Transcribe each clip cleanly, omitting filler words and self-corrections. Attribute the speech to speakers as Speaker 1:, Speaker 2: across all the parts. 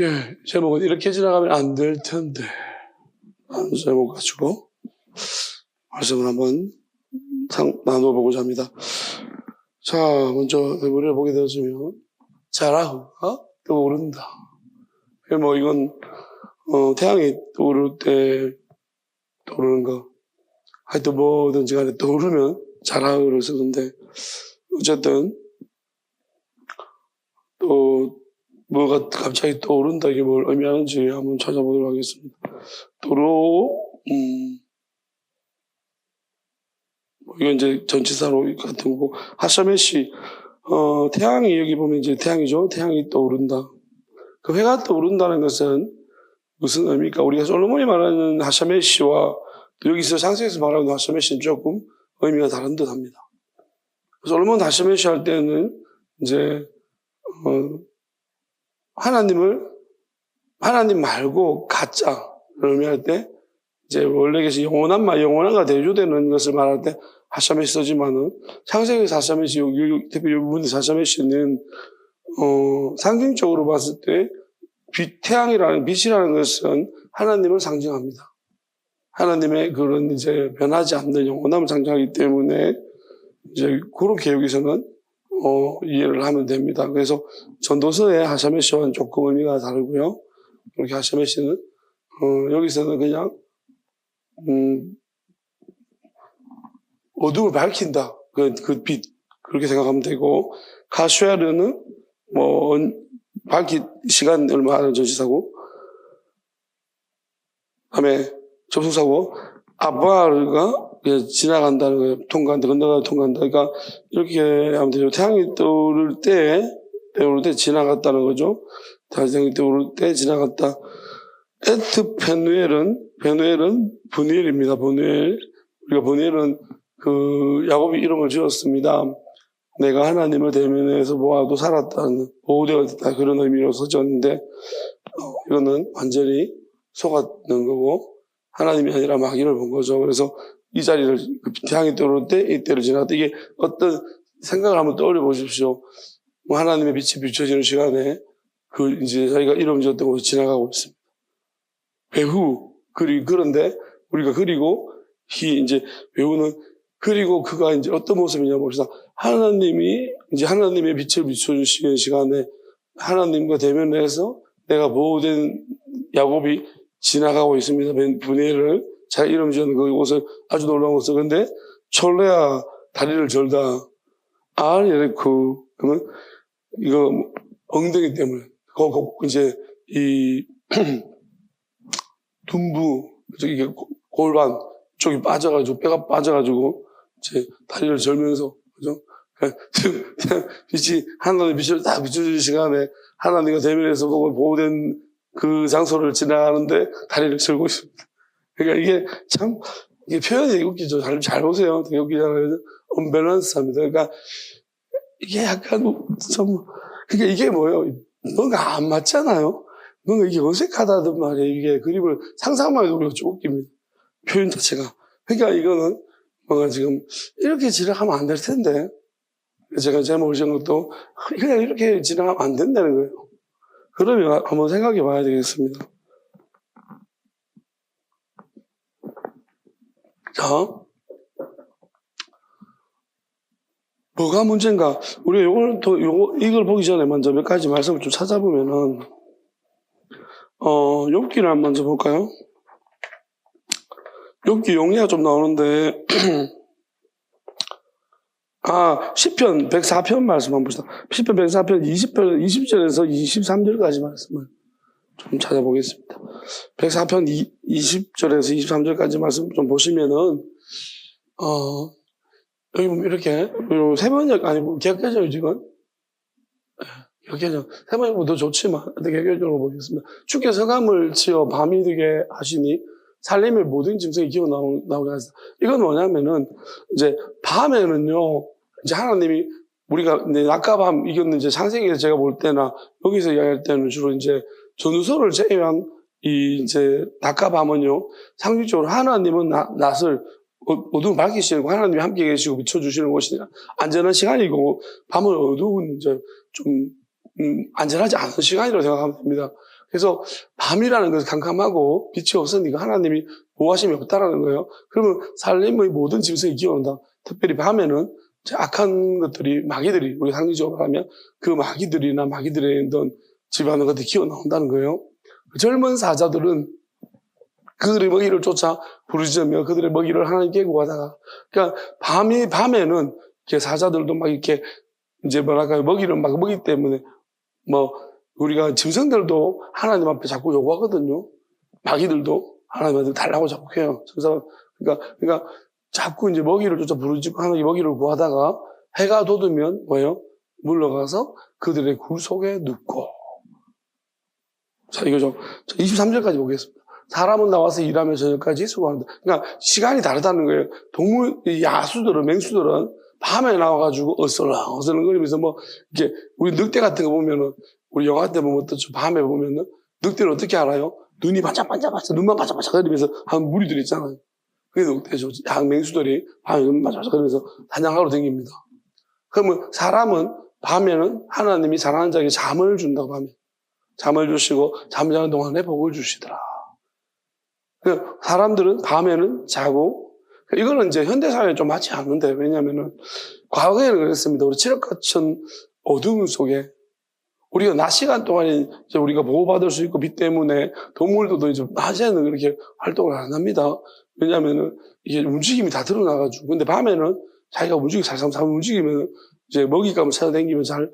Speaker 1: 예, 제목은 이렇게 지나가면 안 될 텐데. 라는 제목 가지고 말씀을 한번 나눠보고자 합니다. 자, 먼저 우리를 보게 되었으면, 자라후가 떠오른다. 뭐, 이건, 태양이 떠오를 때 떠오르는 거. 하여튼 뭐든지 간에 떠오르면 자라후를 쓰는데, 어쨌든, 또, 뭐가 갑자기 떠오른다, 이게 뭘 의미하는지 한번 찾아보도록 하겠습니다. 이건 이제 전치사로 같은 거고, 하샤메시, 태양이 여기 보면 이제 태양이죠. 태양이 떠오른다. 그 해가 떠오른다는 것은 무슨 의미입니까? 우리가 솔로몬이 말하는 하샤메시와 또 여기서 상세에서 말하는 하샤메시는 조금 의미가 다른 듯 합니다. 솔로몬 하샤메시 할 때는 이제, 하나님 말고 가짜를 의미할 때, 이제 원래 계신 영원한과 대조되는 것을 말할 때 하샤메시 쓰지만은, 창세기에서 하샤메시, 특히 이 부분에서 하샤메시는, 상징적으로 봤을 때, 빛이라는 것은 하나님을 상징합니다. 하나님의 그런 이제 변하지 않는 영원함을 상징하기 때문에, 이제 그렇게 여기서는, 이해를 하면 됩니다. 그래서 전도서의 하샤메시와는 조금 의미가 다르고요. 그렇게 하샤메시는, 여기서는 그냥, 어둠을 밝힌다. 그 빛. 그렇게 생각하면 되고, 카슈아르는 밝힌 시간 얼마 하는 전치사고, 다음에 접속사고, 아바르가 지나간다는 거예요. 통과한다. 그러니까 이렇게 하면 되죠. 태양이 떠오를 때 지나갔다는 거죠. 태양이 떠오를 때 지나갔다. 페누엘은 분이엘입니다. 우리가 분이엘은 야곱이 이름을 지었습니다. 내가 하나님을 대면해서 보아도 살았다는, 보호되었다, 그런 의미로 써졌는데, 이거는 완전히 속았는 거고, 하나님이 아니라 마귀를 본 거죠. 그래서 이 자리를, 태양이 떠오를 때, 이때를 지나갔다. 이게 어떤 생각을 한번 떠올려 보십시오. 하나님의 빛이 비춰지는 시간에, 이제 자기가 이름 지었던 곳에 지나가고 있습니다. 그런데, 우리가 이제 배우는, 그리고 그가 이제 어떤 모습이냐 봅시다. 하나님의 빛을 비춰주시는 시간에 하나님과 대면해서 내가 보호된 야곱이 지나가고 있습니다. 분해를 자 이름 지은 그곳을 아주 놀라운 곳을. 근데 촐레아 다리를 절다. 예레쿠. 그러면 이거 엉덩이 때문에 이제 이 둔부 이게 골반 쪽이 빠져가지고 뼈가 빠져가지고 이제 다리를 절면서 그죠? 그냥 하나님의 빛을 딱 비춰주는 시간에 하나님과 대면해서 보호된 그 장소를 지나가는데 다리를 절고 있습니다. 그러니까 이게 참 이게 표현이 웃기죠. 잘 보세요. 되게 웃기잖아요. 언밸런스합니다. 그러니까 이게 약간 그러니까 이게 뭐예요? 뭔가 안 맞잖아요. 뭔가 이게 어색하다던 말이에요. 이게 그림을 상상만 해도 우리가 좀 웃깁니다. 표현 자체가. 그러니까 이거는 뭔가 지금 이렇게 지나가면 안 될 텐데. 제가 제목을 지은 것도 그냥 이렇게 지나가면 안 된다는 거예요. 그러면 한번 생각해 봐야 되겠습니다. 자, 뭐가 문제인가? 우리가 이걸 보기 전에 먼저 몇 가지 말씀을 좀 찾아보면은, 욥기를 한번 먼저 볼까요? 욥기 용례가 좀 나오는데, 시편 104편 말씀 한번 봅시다. 시편 104편 20절에서 23절까지 말씀을 좀 찾아보겠습니다. 104편 20절에서 23절까지 말씀 좀 보시면은, 여기 보면 이렇게, 세번역 아니고, 개혁개정이 지금, 개혁개정, 세번역보다 더 좋지만, 개혁개정으로 보겠습니다. 주께 서감을 치어 밤이 되게 하시니, 살림의 모든 짐승이 기어 나오게 하시다. 이건 뭐냐면은, 이제, 밤에는요, 이제 하나님이, 우리가, 이제, 낮과 밤, 이건 이제 창세기에서 제가 볼 때나, 여기서 이야기할 때는 주로 이제, 전도서를 제외한, 이제, 낮과 밤은요, 상징적으로 하나님은 낮을, 어두운 밝히시고, 하나님이 함께 계시고, 비춰주시는 곳이 안전한 시간이고, 밤은 어두운, 이제, 좀, 안전하지 않은 시간이라고 생각하면 됩니다. 그래서 밤이라는 것은 캄캄하고 빛이 없으니까 하나님이 보호하심이 없다라는 거예요. 그러면 살림의 모든 짐승이 기어온다. 특별히 밤에는 악한 것들이, 마귀들이, 우리 상징적으로 하면 그 마귀들이나 마귀들의 어떤 집안의 것들이 기어 나온다는 거예요. 젊은 사자들은 그들의 먹이를 쫓아 부르짖으며 그들의 먹이를 하나님께 구하다가, 그러니까 밤에는 이렇게 사자들도 막 이렇게 이제 뭐랄까요, 먹이를 막 먹기 때문에 우리가 짐승들도 하나님 앞에 자꾸 요구하거든요. 마귀들도 하나님한테 달라고 자꾸 해요. 그러니까 자꾸 이제 먹이를 쫓아 부르짖고 하나님께 먹이를 구하다가 해가 돋으면 뭐예요? 물러가서 그들의 굴 속에 눕고. 자, 이거죠. 23절까지 보겠습니다. 사람은 나와서 일하며 저녁까지 수고한다. 그러니까 시간이 다르다는 거예요. 야수들은, 맹수들은 밤에 나와가지고 어슬렁거리면서 이렇게, 우리 늑대 같은 거 보면은, 우리 영화 때 보면 어떻죠? 밤에 보면은, 늑대를 어떻게 알아요? 눈이 반짝반짝반짝, 눈만 반짝반짝거리면서 하는 무리들 있잖아요. 그게 늑대죠. 맹수들이 밤에 눈 반짝반짝거리면서 사냥하러 다닙니다. 그러면 사람은 밤에는 하나님이 사랑하는 자에게 잠을 준다고, 밤에. 잠을 주시고, 잠자는 동안에 복을 주시더라. 사람들은 밤에는 자고, 이거는 이제 현대사회에 좀 맞지 않는데, 왜냐면은, 과거에는 그랬습니다. 우리 칠흑같은 어둠 속에, 우리가 낮 시간 동안에 이제 우리가 보호받을 수 있고, 빛 때문에 동물들도 이제 낮에는 그렇게 활동을 안 합니다. 왜냐면은, 이게 움직임이 다 드러나가지고. 근데 밤에는 자기가 잘 움직이면, 이제 먹잇감을 찾아다니면 잘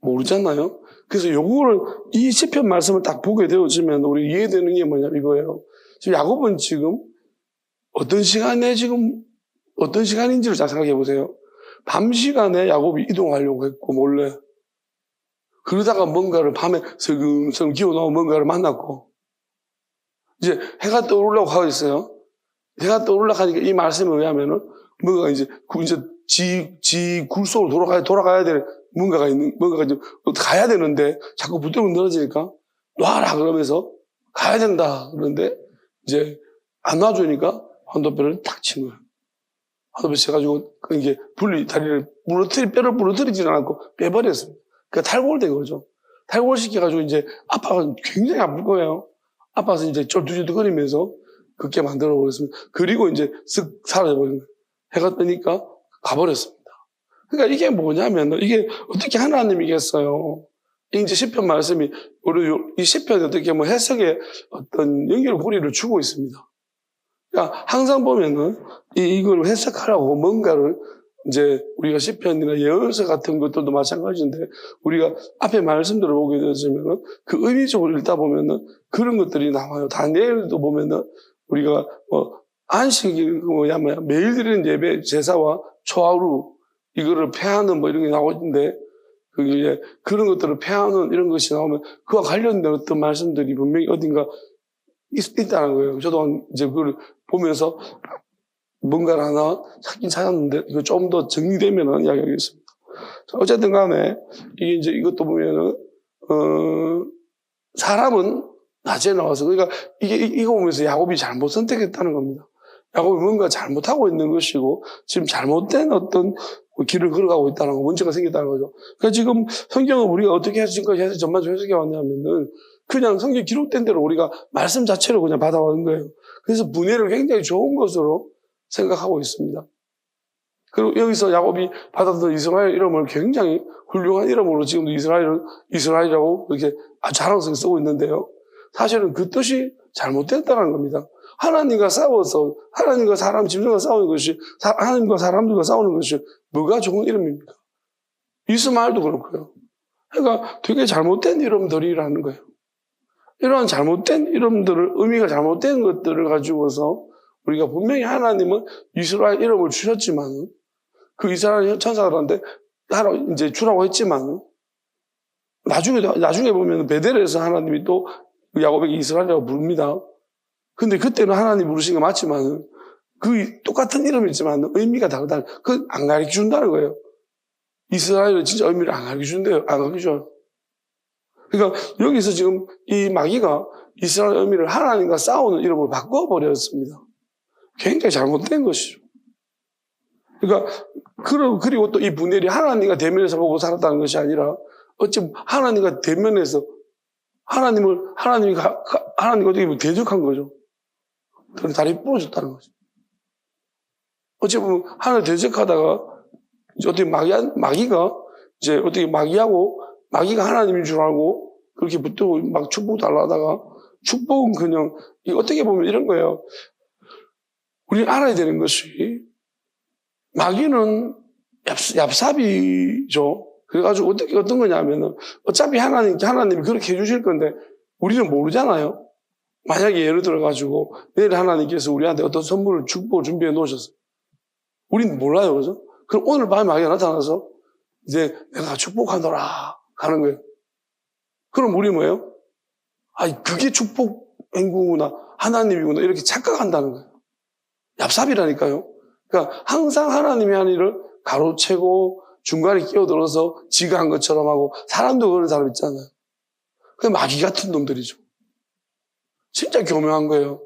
Speaker 1: 모르잖아요. 그래서 요거를, 이 시편 말씀을 딱 보게 되어지면 우리 이해되는 게 뭐냐면 이거예요. 지금 야곱은 지금 어떤 시간인지를 잘 생각해 보세요. 밤 시간에 야곱이 이동하려고 했고, 몰래. 그러다가 뭔가를 밤에 슬금슬금 기어나오고 뭔가를 만났고, 이제 해가 떠오르려고 하고 있어요. 해가 떠오르려고 하니까 이 말씀에 의하면은 뭔가가 이제 지 굴 속으로 돌아가야 될 뭔가가 이제 가야 되는데 자꾸 붙들고 늘어지니까 놔라 그러면서 가야 된다. 그런데 이제 안 놔주니까 환도뼈를 탁 친 거예요. 환도뼈 쳐가지고 이게 다리를 뼈를 부러뜨리지는 않고 빼버렸습니다. 그러니까 탈골된 거죠. 탈골시켜가지고 이제 아빠가 굉장히 아플 거예요. 아파서 이제 쫄두질거리면서 그렇게 만들어버렸습니다. 그리고 이제 쓱 사라져버린 거예요. 해가 뜨니까 가버렸습니다. 그러니까 이게 뭐냐면, 이게 어떻게 하나님이겠어요? 이제 시편 말씀이, 우리 이 시편이 어떻게 해석에 어떤 연결고리를 주고 있습니다. 그러니까 항상 보면은 이걸 해석하라고 뭔가를 이제 우리가 시편이나 예언서 같은 것들도 마찬가지인데 우리가 앞에 말씀들을 보게 되면 그 의미적으로 읽다 보면은 그런 것들이 나와요. 다니엘도 보면은 우리가 안식이 매일 드리는 예배 제사와 초하루 이거를 폐하는 이런 게 나오는데 그게 그런 것들을 폐하는 이런 것이 나오면 그와 관련된 어떤 말씀들이 분명히 어딘가 있다는 거예요. 저도 이제 그걸 보면서 뭔가를 하나 찾긴 찾았는데 이거 좀 더 정리되면 이야기하겠습니다. 어쨌든 간에 이게 이제 이것도 보면은 사람은 낮에 나와서 그러니까 이거 보면서 야곱이 잘못 선택했다는 겁니다. 야곱이 뭔가 잘못하고 있는 것이고 지금 잘못된 어떤 길을 걸어가고 있다는 거, 문제가 생겼다는 거죠. 그러니까 지금 성경은 우리가 어떻게 지금까지 해서 전반적으로 해석해 왔냐면은 그냥 성경 기록된 대로 우리가 말씀 자체로 그냥 받아왔는 거예요. 그래서 분해를 굉장히 좋은 것으로 생각하고 있습니다. 그리고 여기서 야곱이 받았던 이스라엘 이름을 굉장히 훌륭한 이름으로 지금도 이스라엘이라고 이렇게 아주 자랑스럽게 쓰고 있는데요. 사실은 그 뜻이 잘못됐다는 겁니다. 하나님과 싸워서 하나님과 사람, 짐승과 싸우는 것이 하나님과 사람들과 싸우는 것이 뭐가 좋은 이름입니까? 이스마엘도 그렇고요. 그러니까 되게 잘못된 이름들이라는 거예요. 이러한 잘못된 이름들을 의미가 잘못된 것들을 가지고서 우리가 분명히 하나님은 이스라엘 이름을 주셨지만 그 이스라엘 천사들한테 따로 이제 주라고 했지만 나중에 보면 베델에서 하나님이 또 야곱에게 이스라엘이라고 부릅니다. 근데 그때는 하나님 부르신 게 맞지만 그 똑같은 이름이지만 의미가 다르다. 그건 안 가르쳐 준다는 거예요. 이스라엘은 진짜 의미를 안 가르쳐 준대요. 안 가르쳐 줘요. 그러니까 여기서 지금 이 마귀가 이스라엘 의미를 하나님과 싸우는 이름으로 바꿔버렸습니다. 굉장히 잘못된 것이죠. 그러니까 그리고 또 이 분열이 하나님과 대면에서 보고 살았다는 것이 아니라 어찌 하나님과 대면에서 하나님이 어떻게 보면 대적한 거죠. 그래서 다리 부러졌다는 거죠. 어찌 보면 하나님 대적하다가 어떻게 마귀가 이제 어떻게 마귀가 하나님인 줄 알고 그렇게 붙들고 막 축복 달라다가 축복은 그냥 어떻게 보면 이런 거예요. 우리는 알아야 되는 것이 마귀는 얍삽이죠. 그래가지고 어떤 거냐면은 어차피 하나님이 그렇게 해주실 건데 우리는 모르잖아요. 만약에 예를 들어가지고 내일 하나님께서 우리한테 어떤 선물을 축복을 준비해 놓으셨어요. 우리는 몰라요. 그죠? 그럼 오늘 밤에 마귀가 나타나서 이제 내가 축복하노라 가는 거예요. 그럼 우리 뭐예요? 그게 축복 행구구나 하나님이구나 이렇게 착각한다는 거예요. 얍삽이라니까요. 그러니까 항상 하나님이 한 일을 가로채고 중간에 끼어들어서 지가 한 것처럼 하고 사람도 그런 사람 있잖아요. 그게 마귀 같은 놈들이죠. 진짜 교묘한 거예요.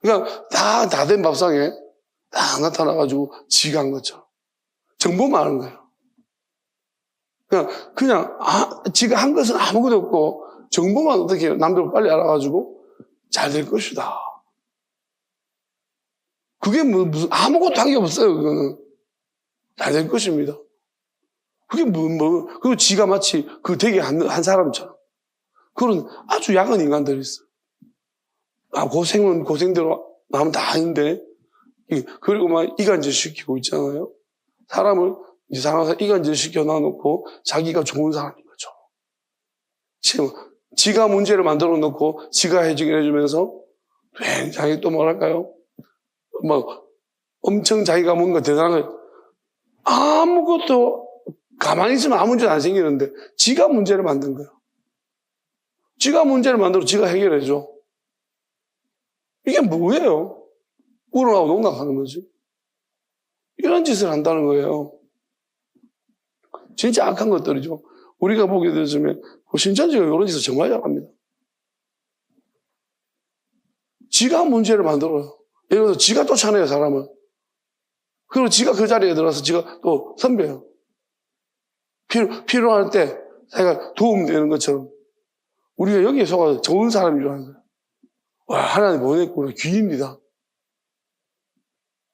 Speaker 1: 그러니까 다 된 밥상에 딱 나타나가지고 지가 한 것처럼 정보만 하는 거예요. 그냥 지가 한 것은 아무것도 없고 정보만 어떻게 해요? 남들 빨리 알아가지고 잘 될 것이다. 그게 무슨 아무것도 한 게 없어요. 그거는 잘 될 것입니다. 그게 그리고 지가 마치 그 되게 한 사람처럼 그런 아주 약한 인간들이 있어요. 고생은 고생대로 하면 다 아닌데 그리고 막 이간질 시키고 있잖아요. 사람을 이상한 이간질 시켜 놔놓고 자기가 좋은 사람인 거죠. 지금 지가 문제를 만들어 놓고 지가 해주면서 굉장히 또 뭐랄까요? 엄청 자기가 뭔가 대단한 거 아무것도 가만히 있으면 아무 문제도 안 생기는데 지가 문제를 만든 거예요. 지가 문제를 만들어 지가 해결해줘. 이게 뭐예요? 우롱하고 농락하는 거지. 이런 짓을 한다는 거예요. 진짜 악한 것들이죠. 우리가 보게 되면 신천지가 이런 짓을 정말 잘합니다. 지가 문제를 만들어요. 예를 들어서 지가 쫓아내요, 사람을. 그리고 지가 그 자리에 들어가서 지가 또 선배요. 필요할 때 자기가 도움되는 것처럼 우리가 여기에 속아서 좋은 사람인 줄 아는 거예요. 와, 하나님 보냈구나. 귀입니다.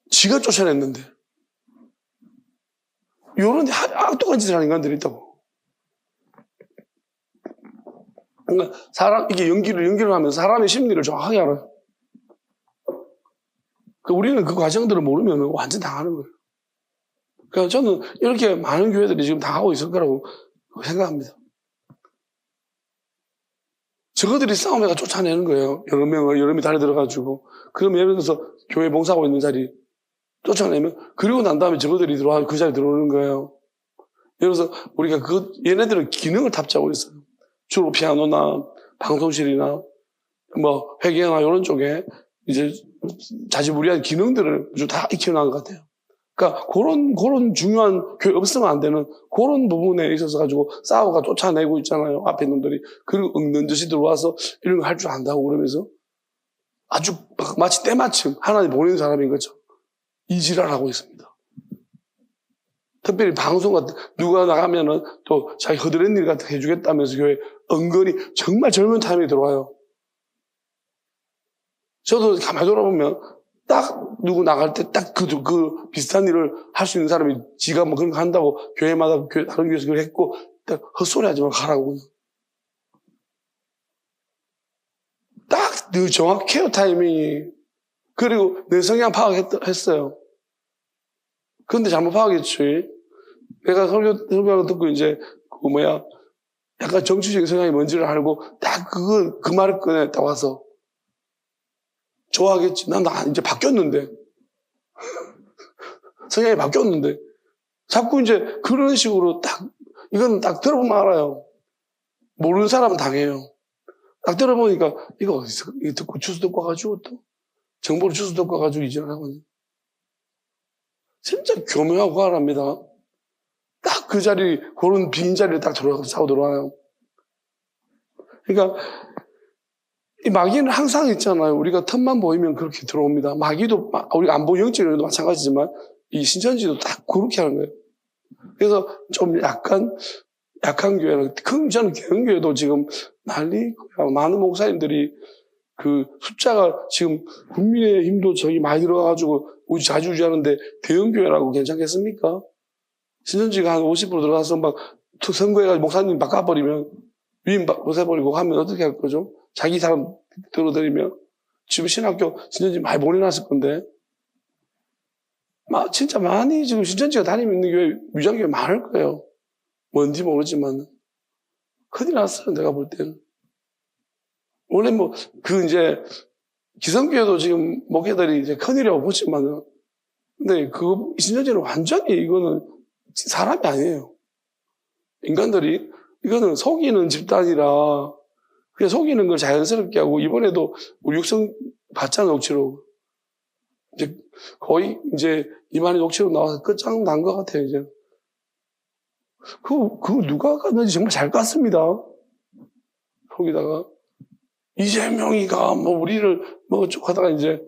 Speaker 1: 지가 쫓아냈는데. 이런 데 악독한 짓을 하는 인간들이 있다고. 그러니까 이게 연기를 하면서 사람의 심리를 정확하게 알아요. 우리는 그 과정들을 모르면 완전 당하는 거예요. 그러니까 저는 이렇게 많은 교회들이 지금 당하고 있을 거라고 생각합니다. 저거들이 싸움에가 쫓아내는 거예요. 여러 명이 달려 들어가지고. 그럼 예를 들어서 교회 봉사하고 있는 자리 쫓아내면, 그리고 난 다음에 저거들이 들어와 그 자리에 들어오는 거예요. 예를 들어서 우리가 얘네들은 기능을 탑재하고 있어요. 주로 피아노나 방송실이나 회계나 이런 쪽에 이제 자지무리한 기능들을 다 익혀놓은 것 같아요. 그러니까 그런 중요한 교회 없으면 안 되는 그런 부분에 있어서 가지고 싸워가 쫓아내고 있잖아요. 앞에 놈들이. 그리고 엉는 듯이 들어와서 이런 거 할 줄 안다고 그러면서 아주 마치 때마침 하나님 보내는 사람인 것처럼 이지랄 하고 있습니다. 특별히 방송 같은 누가 나가면은 또 자기 허드렛 일 같은 거 해주겠다면서 교회 은근히 정말 젊은 타임에 들어와요. 저도 가만히 돌아보면 딱 누구 나갈 때 딱 그 비슷한 일을 할 수 있는 사람이 지가 뭐 그런 거 한다고 교회마다 다른 교회에서 그걸 했고 딱 헛소리 하지 말고 가라고. 딱 늘 정확 케어 타이밍이 그리고 내 성향 파악했어요. 그런데 잘못 파악했지. 내가 설교를 듣고 이제 약간 정치적인 성향이 뭔지를 알고 딱 그 말을 꺼내 딱 와서 좋아하겠지. 난 이제 바뀌었는데. 성향이 바뀌었는데. 자꾸 이제 그런 식으로 이건 딱 들어보면 알아요. 모르는 사람은 당해요. 딱 들어보니까 이거 어디서, 이거 듣고 주워 듣고 와가지고 또 정보를 주워 듣고 와가지고 이전하거든요. 진짜 교묘하고 과합니다. 딱 그 자리, 그런 빈 자리를 딱 사고 들어와요. 그러니까, 이 마귀는 항상 있잖아요. 우리가 틈만 보이면 그렇게 들어옵니다. 마귀도, 우리가 안 보는 영적으로도 마찬가지지만, 이 신천지도 다 그렇게 하는 거예요. 그래서 좀 약간, 약한 교회는, 저는 개헌교회도 지금 난리고요. 많은 목사님들이 그 숫자가 지금 국민의힘도 저기 많이 들어가가지고 자주유지하는데 대형교회라고 괜찮겠습니까? 신천지가 한 50% 들어가서 막 선거해가지고 목사님 바꿔버리면 위임 못해버리고 하면 어떻게 할 거죠? 자기 사람 들어들이면 지금 신학교 신천지 많이 보내놨을 건데 진짜 많이 지금 신천지가 다니고 있는 교회 위장교회 많을 거예요. 뭔지 모르지만 큰일 났어요. 내가 볼 때는. 원래 이제 기성교회도 지금 목회들이 이제 큰일이라고 보지만은 근데 신천지는 완전히 이거는 사람이 아니에요. 인간들이 이거는 속이는 집단이라 그냥 속이는 걸 자연스럽게 하고 이번에도 우리 육성 봤잖아요. 녹취록. 이제 거의 이제 이만희 녹취록 나와서 끝장 난 것 같아요. 이제 그거 누가 깠는지 정말 잘 깠습니다. 거기다가 이재명이가 우리를 쭉 하다가 이제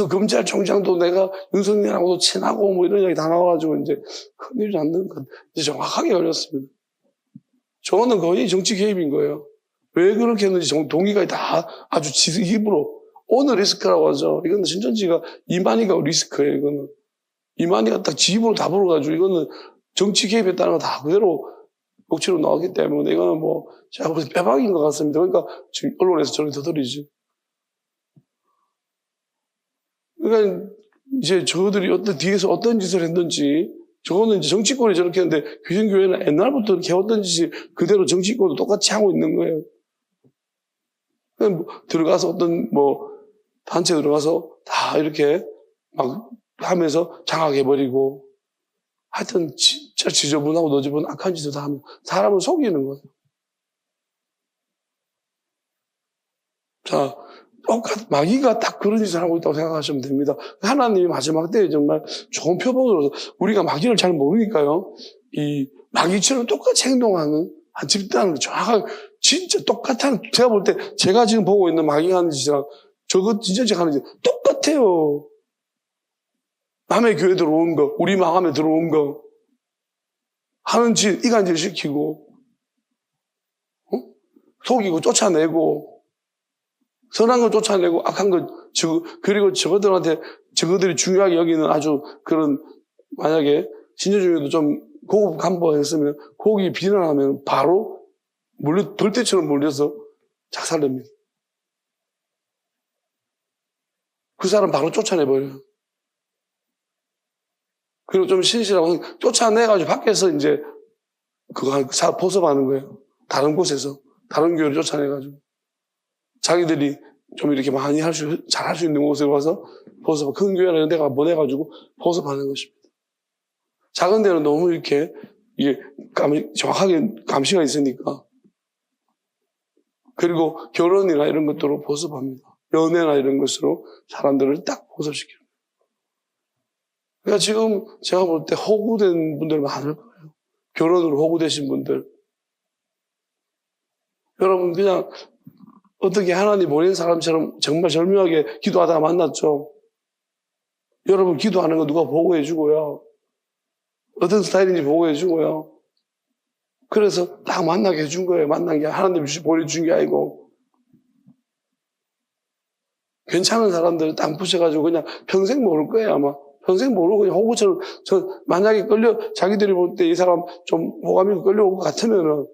Speaker 1: 검찰총장도 내가 윤석열하고도 친하고 이런 얘기 다 나와가지고 이제 큰일이 났는 것 이제 정확하게 걸렸습니다. 저는 거의 정치 개입인 거예요. 왜 그렇게 했는지 동의가 다 아주 입으로 오늘 리스크라고 하죠. 이거는 신천지가 이만희가 리스크예요. 이거는 이만희가 딱 지 입으로 다 불어가지고 이거는 정치 개입했다는 거 다 그대로 녹취로 나왔기 때문에 이거는 제가 볼 때 빼박인 것 같습니다. 그러니까 지금 언론에서 저렇게 터뜨리지. 그러니까 이제 저들이 뒤에서 어떤 짓을 했는지 저거는 이제 정치권이 저렇게 했는데 귀신교회는 옛날부터 이렇게 해왔던 짓이 그대로 정치권도 똑같이 하고 있는 거예요. 들어가서 어떤 단체 들어가서 다 이렇게 막 하면서 장악해버리고 하여튼 진짜 지저분하고 너저분 악한 짓을 다 하면 사람을 속이는 거예요. 자, 마귀가 딱 그런 짓을 하고 있다고 생각하시면 됩니다. 하나님이 마지막 때에 정말 좋은 표본으로서 우리가 마귀를 잘 모르니까요. 이 마귀처럼 똑같이 행동하는 한 집단을 정확하게 진짜 똑같은 제가 볼 때 제가 지금 보고 있는 마귀가 하는 짓이랑 저거 진짜 제가 하는 짓 똑같아요. 남의 교회 들어온 거, 우리 마음에 들어온 거 하는 짓 이간질 시키고 속이고 쫓아내고 선한 거 쫓아내고 악한 거 그리고 저거들이 중요하게 여기는 아주 그런 만약에 신조 중에도 좀 고급 간부했으면 거기 비난하면 바로 돌대처럼 몰려서 작살냅니다. 그 사람 바로 쫓아내버려요. 그리고 좀 신실하고 쫓아내가지고 밖에서 이제 그거 보섭하는 거예요. 다른 곳에서 다른 교회를 쫓아내가지고 자기들이 좀 이렇게 많이 잘할 수 있는 곳에 가서 보섭, 큰 교회나 이런 데가 보내가지고 보섭하는 것입니다. 작은 데는 너무 이게 정확하게 감시가 있으니까. 그리고 결혼이나 이런 것들로 보섭합니다. 연애나 이런 것으로 사람들을 딱 보섭시켜요. 그러니까 지금 제가 볼 때 호구된 분들 많을 거예요. 결혼으로 호구되신 분들. 여러분 그냥 어떻게 하나님 보낸 사람처럼 정말 절묘하게 기도하다가 만났죠. 여러분 기도하는 거 누가 보고해 주고요. 어떤 스타일인지 보고해 주고요. 그래서 딱 만나게 해준 거예요. 만난 게 하나님이 보내준 게 아니고. 괜찮은 사람들을 딱 부셔가지고 그냥 평생 모를 거예요 아마. 평생 모르고 그냥 호구처럼 만약에 자기들이 볼 때 이 사람 좀 호감이 끌려올 것 같으면은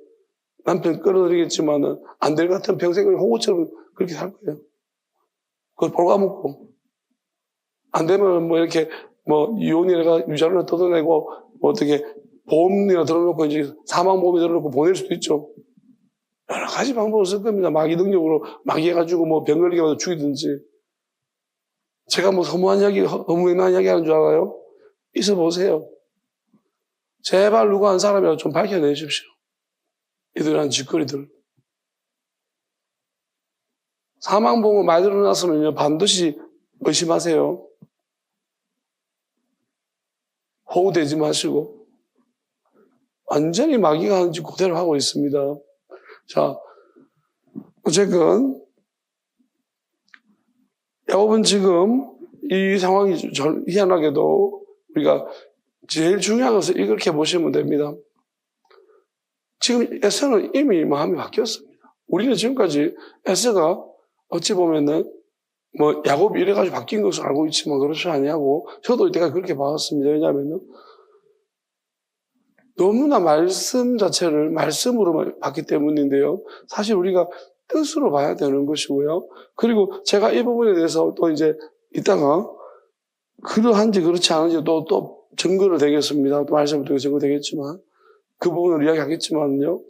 Speaker 1: 남편 끌어들이겠지만은 안 될 것 같으면 평생 호구처럼 그렇게 살 거예요. 그걸 볼가먹고. 안 되면 이렇게 이혼이라가 유자료를 뜯어내고 어떻게 보험이나 들어놓고 이제 사망보험에 들어놓고 보낼 수도 있죠. 여러 가지 방법을 쓸 겁니다. 마귀 능력으로 마귀 해가지고 병 걸리게 해서 죽이든지. 제가 허무한 이야기, 허무한 이야기 하는 줄 알아요? 있어 보세요. 제발 누구 한 사람이라도 좀 밝혀내십시오. 이들이 한 짓거리들. 사망보험을 많이 들어놨으면 반드시 의심하세요. 호구되지 마시고. 완전히 마귀가 하는 짓 그대로 하고 있습니다. 자, 어쨌건 야곱은 지금 이 상황이 희한하게도 우리가 제일 중요한 것을 이렇게 보시면 됩니다. 지금 에서는 이미 마음이 바뀌었습니다. 우리는 지금까지 에서가 어찌 보면은 뭐 야곱이 이래가지고 바뀐 것을 알고 있지만 그렇지 아니하고 저도 이때가 그렇게 봤습니다. 왜냐하면은 너무나 말씀 자체를 말씀으로 봤기 때문인데요. 사실 우리가 뜻으로 봐야 되는 것이고요. 그리고 제가 이 부분에 대해서 또 이제 이따가 그러한지 그렇지 않은지 또 증거를 되겠습니다. 또 말씀을 통해 증거 되겠지만 그 부분을 이야기하겠지만요.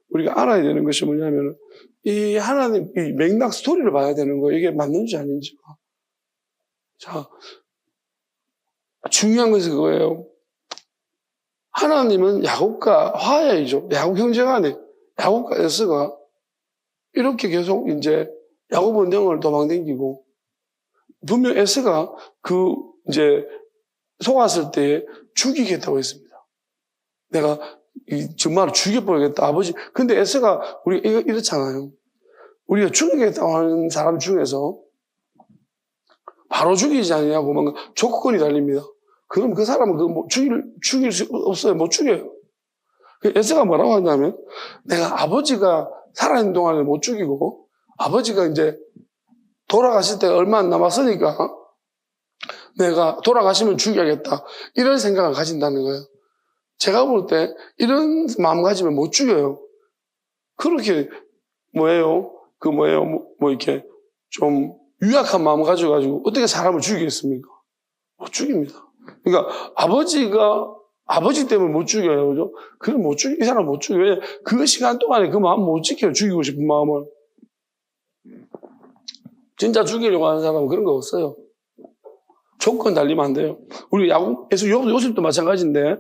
Speaker 1: 우리가 알아야 되는 것이 뭐냐면 이 하나님 이 맥락 스토리를 봐야 되는 거예요. 이게 맞는지 아닌지가. 자, 중요한 것은 그거예요. 하나님은 야곱과 화해이죠. 야곱 형제간에 야곱과 에서가 이렇게 계속 이제 야곱은 영을 도망다니고 분명 에서가 그 이제 속았을 때 죽이겠다고 했습니다. 내가 정말 죽여버리겠다 아버지. 근데 에서가 우리가 이렇잖아요. 우리가 죽이겠다고 하는 사람 중에서 바로 죽이지 않냐고 뭔가 조건이 달립니다. 그럼 그 사람은 죽일 수 없어요. 못 죽여요. 에서가 뭐라고 하냐면 내가 아버지가 살아있는 동안에 못 죽이고 아버지가 이제 돌아가실 때가 얼마 안 남았으니까 내가 돌아가시면 죽여야겠다. 이런 생각을 가진다는 거예요. 제가 볼 때 이런 마음 가지면 못 죽여요. 그렇게 이렇게 좀 유약한 마음 가지고 어떻게 사람을 죽이겠습니까? 못 죽입니다. 그러니까 아버지 때문에 못 죽여요. 그죠? 그럼 이 사람 못 죽여요. 왜냐면 그 시간 동안에 그 마음 못 지켜요. 죽이고 싶은 마음을. 진짜 죽이려고 하는 사람은 그런 거 없어요. 조건 달리면 안 돼요. 우리 야곱에서 요셉도 마찬가지인데,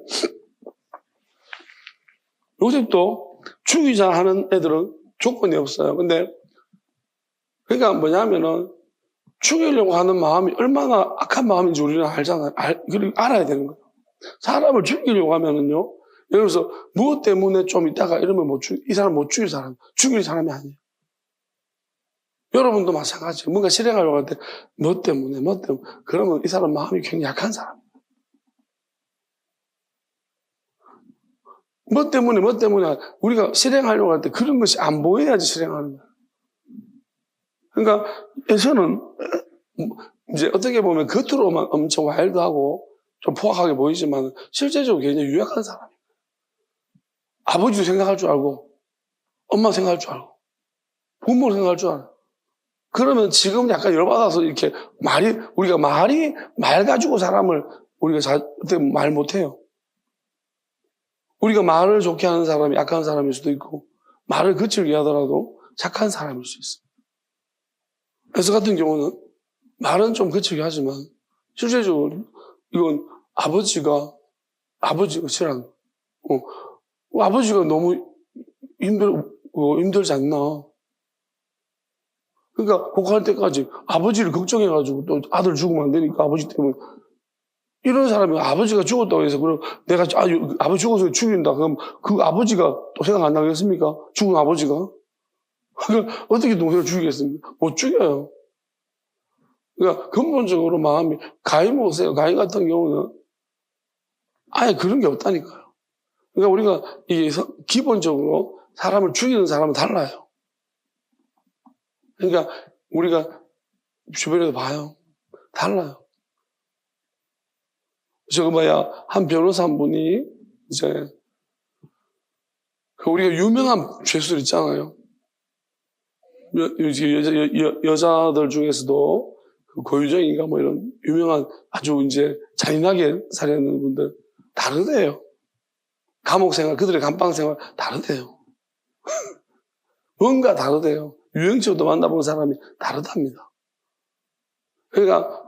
Speaker 1: 요셉도 죽이자 하는 애들은 조건이 없어요. 근데, 그러니까 뭐냐면은, 죽이려고 하는 마음이 얼마나 악한 마음인지 우리는 알잖아요. 그리고 알아야 되는 거예요. 사람을 죽이려고 하면은요, 예를 들어서, 무엇 때문에 좀 있다가 이러면 이 사람 못 죽일 죽일 사람이 아니에요. 여러분도 마찬가지예요. 뭔가 실행하려고 할 때, 뭐 때문에. 그러면 이 사람 마음이 굉장히 약한 사람이에요. 뭐 때문에. 우리가 실행하려고 할 때 그런 것이 안 보여야지 실행하는 거예요. 그러니까, 에서는, 이제 어떻게 보면 겉으로만 엄청 와일드하고 좀 포악하게 보이지만 실제적으로 굉장히 유약한 사람이에요. 아버지도 생각할 줄 알고, 엄마 생각할 줄 알고, 부모 생각할 줄 알아요. 그러면 지금 약간 열받아서 이렇게 우리가 말 가지고 사람을 우리가 어떻게 말 못해요. 우리가 말을 좋게 하는 사람이 약한 사람일 수도 있고, 말을 거칠게 하더라도 착한 사람일 수 있습니다. 에서 같은 경우는 말은 좀 거칠게 하지만, 실제적으로 이건 아버지가 싫어하는 거예요. 아버지가 너무 힘들지 않나. 그러니까 고할 때까지 아버지를 걱정해가지고 또 아들 죽으면 안 되니까 아버지 때문에 이런 사람이 아버지가 죽었다고 해서 그럼 내가 아버지 죽어서 죽인다 그럼 그 아버지가 또 생각 안 나겠습니까? 죽은 아버지가 그러니까 어떻게 동생을 죽이겠습니까? 못 죽여요. 그러니까 근본적으로 마음이 가인 보세요. 가인 같은 경우는 아예 그런 게 없다니까요. 그러니까 우리가 이게 기본적으로 사람을 죽이는 사람은 달라요. 그러니까 우리가 주변에서 봐요. 달라요. 한 변호사 한 분이 이제 우리가 유명한 죄수들 있잖아요. 여자들 중에서도 고유정인가 뭐 이런 유명한 아주 이제 잔인하게 살해하는 분들 다르대요. 감옥 생활, 그들의 감방 생활 다르대요. 뭔가 다르대요. 유영철도 만나본 사람이 다르답니다. 그러니까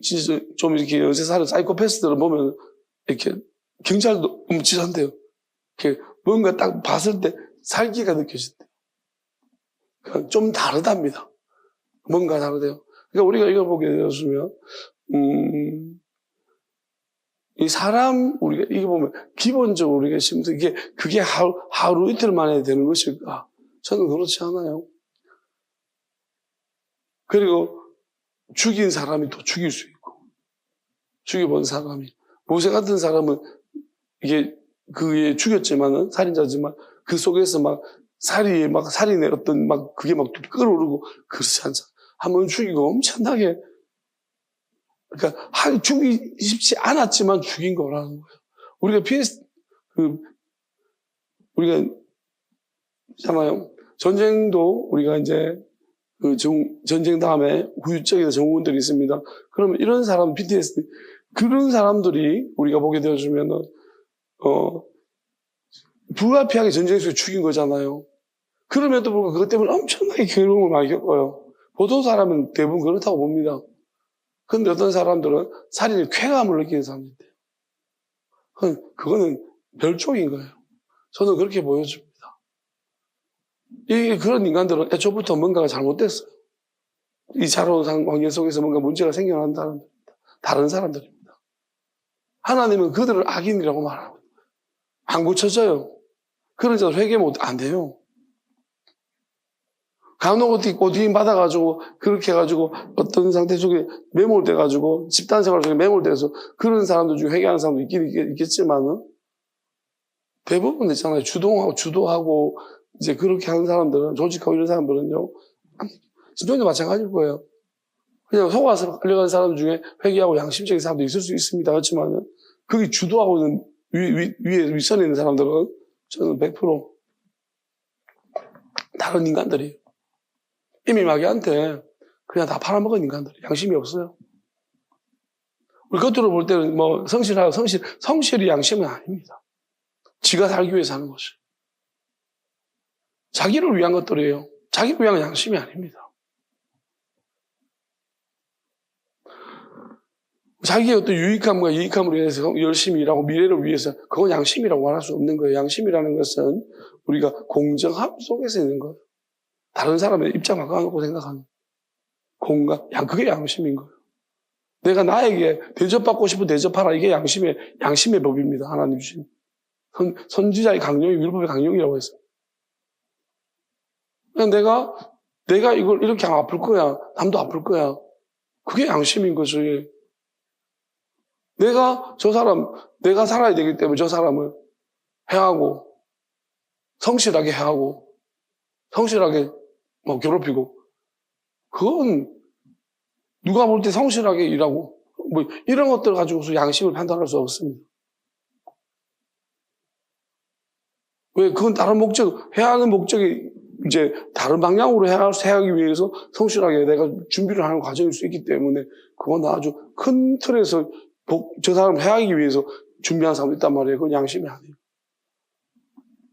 Speaker 1: 진짜 좀 이렇게 연쇄살인 사이코패스들을 보면 이렇게 경찰도 움찔한데요. 이렇게 뭔가 딱 봤을 때 살기가 느껴진대요. 그러니까 좀 다르답니다. 뭔가 다르대요. 그러니까 우리가 이걸 보게 되었으면 이 사람 우리가 이거 보면 기본적으로 우리가 심도 그게 하루 이틀 만에 되는 것일까? 저는 그렇지 않아요. 그리고 죽인 사람이 또 죽일 수 있고, 죽여본 사람이. 모세 같은 사람은 그게 죽였지만은, 살인자지만, 그 속에서 막 살인의 어떤 그게 막 끓어오르고 그렇지 않잖아. 한번 죽이고 엄청나게, 그러니까 죽이기 쉽지 않았지만 죽인 거라는 거예요. 우리가 있잖아요. 전쟁도 우리가 이제 전쟁 다음에 후유증이나 증후군들이 있습니다. 그러면 이런 사람, PTSD, 그런 사람들이 우리가 보게 되어주면은, 불가피하게 전쟁 속에 죽인 거잖아요. 그럼에도 불구하고 그것 때문에 엄청나게 괴로움을 많이 겪어요. 보통 사람은 대부분 그렇다고 봅니다. 그런데 어떤 사람들은 살인의 쾌감을 느끼는 사람인데요. 그거는 별종인 거예요. 저는 그렇게 보여줍니다. 그런 인간들은 애초부터 뭔가가 잘못됐어요. 이 자로운 환경 속에서 뭔가 문제가 생겨난 사람들입니다. 다른 사람들입니다. 하나님은 그들을 악인이라고 말하고 안 고쳐져요. 그런 자들 회개 안 돼요. 간혹 꼬드김 받아가지고 그렇게 해가지고 어떤 상태 속에 매몰돼가지고 집단 생활 속에 매몰돼서 그런 사람들 중에 회개하는 사람도 있긴 있겠지만은 대부분 있잖아요. 주도하고 이제 그렇게 하는 사람들은, 조직하고 이런 사람들은요, 신종도 마찬가지일 거예요. 그냥 속아서 끌려가는 사람 중에 회개하고 양심적인 사람도 있을 수 있습니다. 그렇지만은 거기 주도하고 있는 윗선에 있는 사람들은 저는 100% 다른 인간들이에요. 이미 마귀한테 그냥 다 팔아먹은 인간들이 양심이 없어요. 우리 겉으로 볼 때는 뭐 성실이 양심은 아닙니다. 지가 살기 위해서 하는 것이. 자기를 위한 것들이에요. 자기를 위한 양심이 아닙니다. 자기의 어떤 유익함과 이익함을 위해서 열심히 일하고 미래를 위해서 그건 양심이라고 말할 수 없는 거예요. 양심이라는 것은 우리가 공정함 속에서 있는 거예요. 다른 사람의 입장 바꿔놓고 생각하는 그게 양심인 거예요. 내가 나에게 대접받고 싶은 대접하라. 이게 양심의 법입니다. 하나님 주신. 선지자의 강령이 율법의 강령이라고 했어요. 내가 이걸 이렇게 하면 아플 거야. 남도 아플 거야. 그게 양심인 거지. 내가 살아야 되기 때문에 저 사람을 해하고, 성실하게 해하고, 성실하게 괴롭히고, 그건 누가 볼 때 성실하게 일하고, 이런 것들 가지고서 양심을 판단할 수 없습니다. 왜? 그건 다른 해야 하는 목적이 이제 다른 방향으로 해하기 위해서 성실하게 내가 준비를 하는 과정일 수 있기 때문에 그건 아주 큰 틀에서 저 사람을 해하기 위해서 준비한 사람도 있단 말이에요. 그건 양심이 아니에요.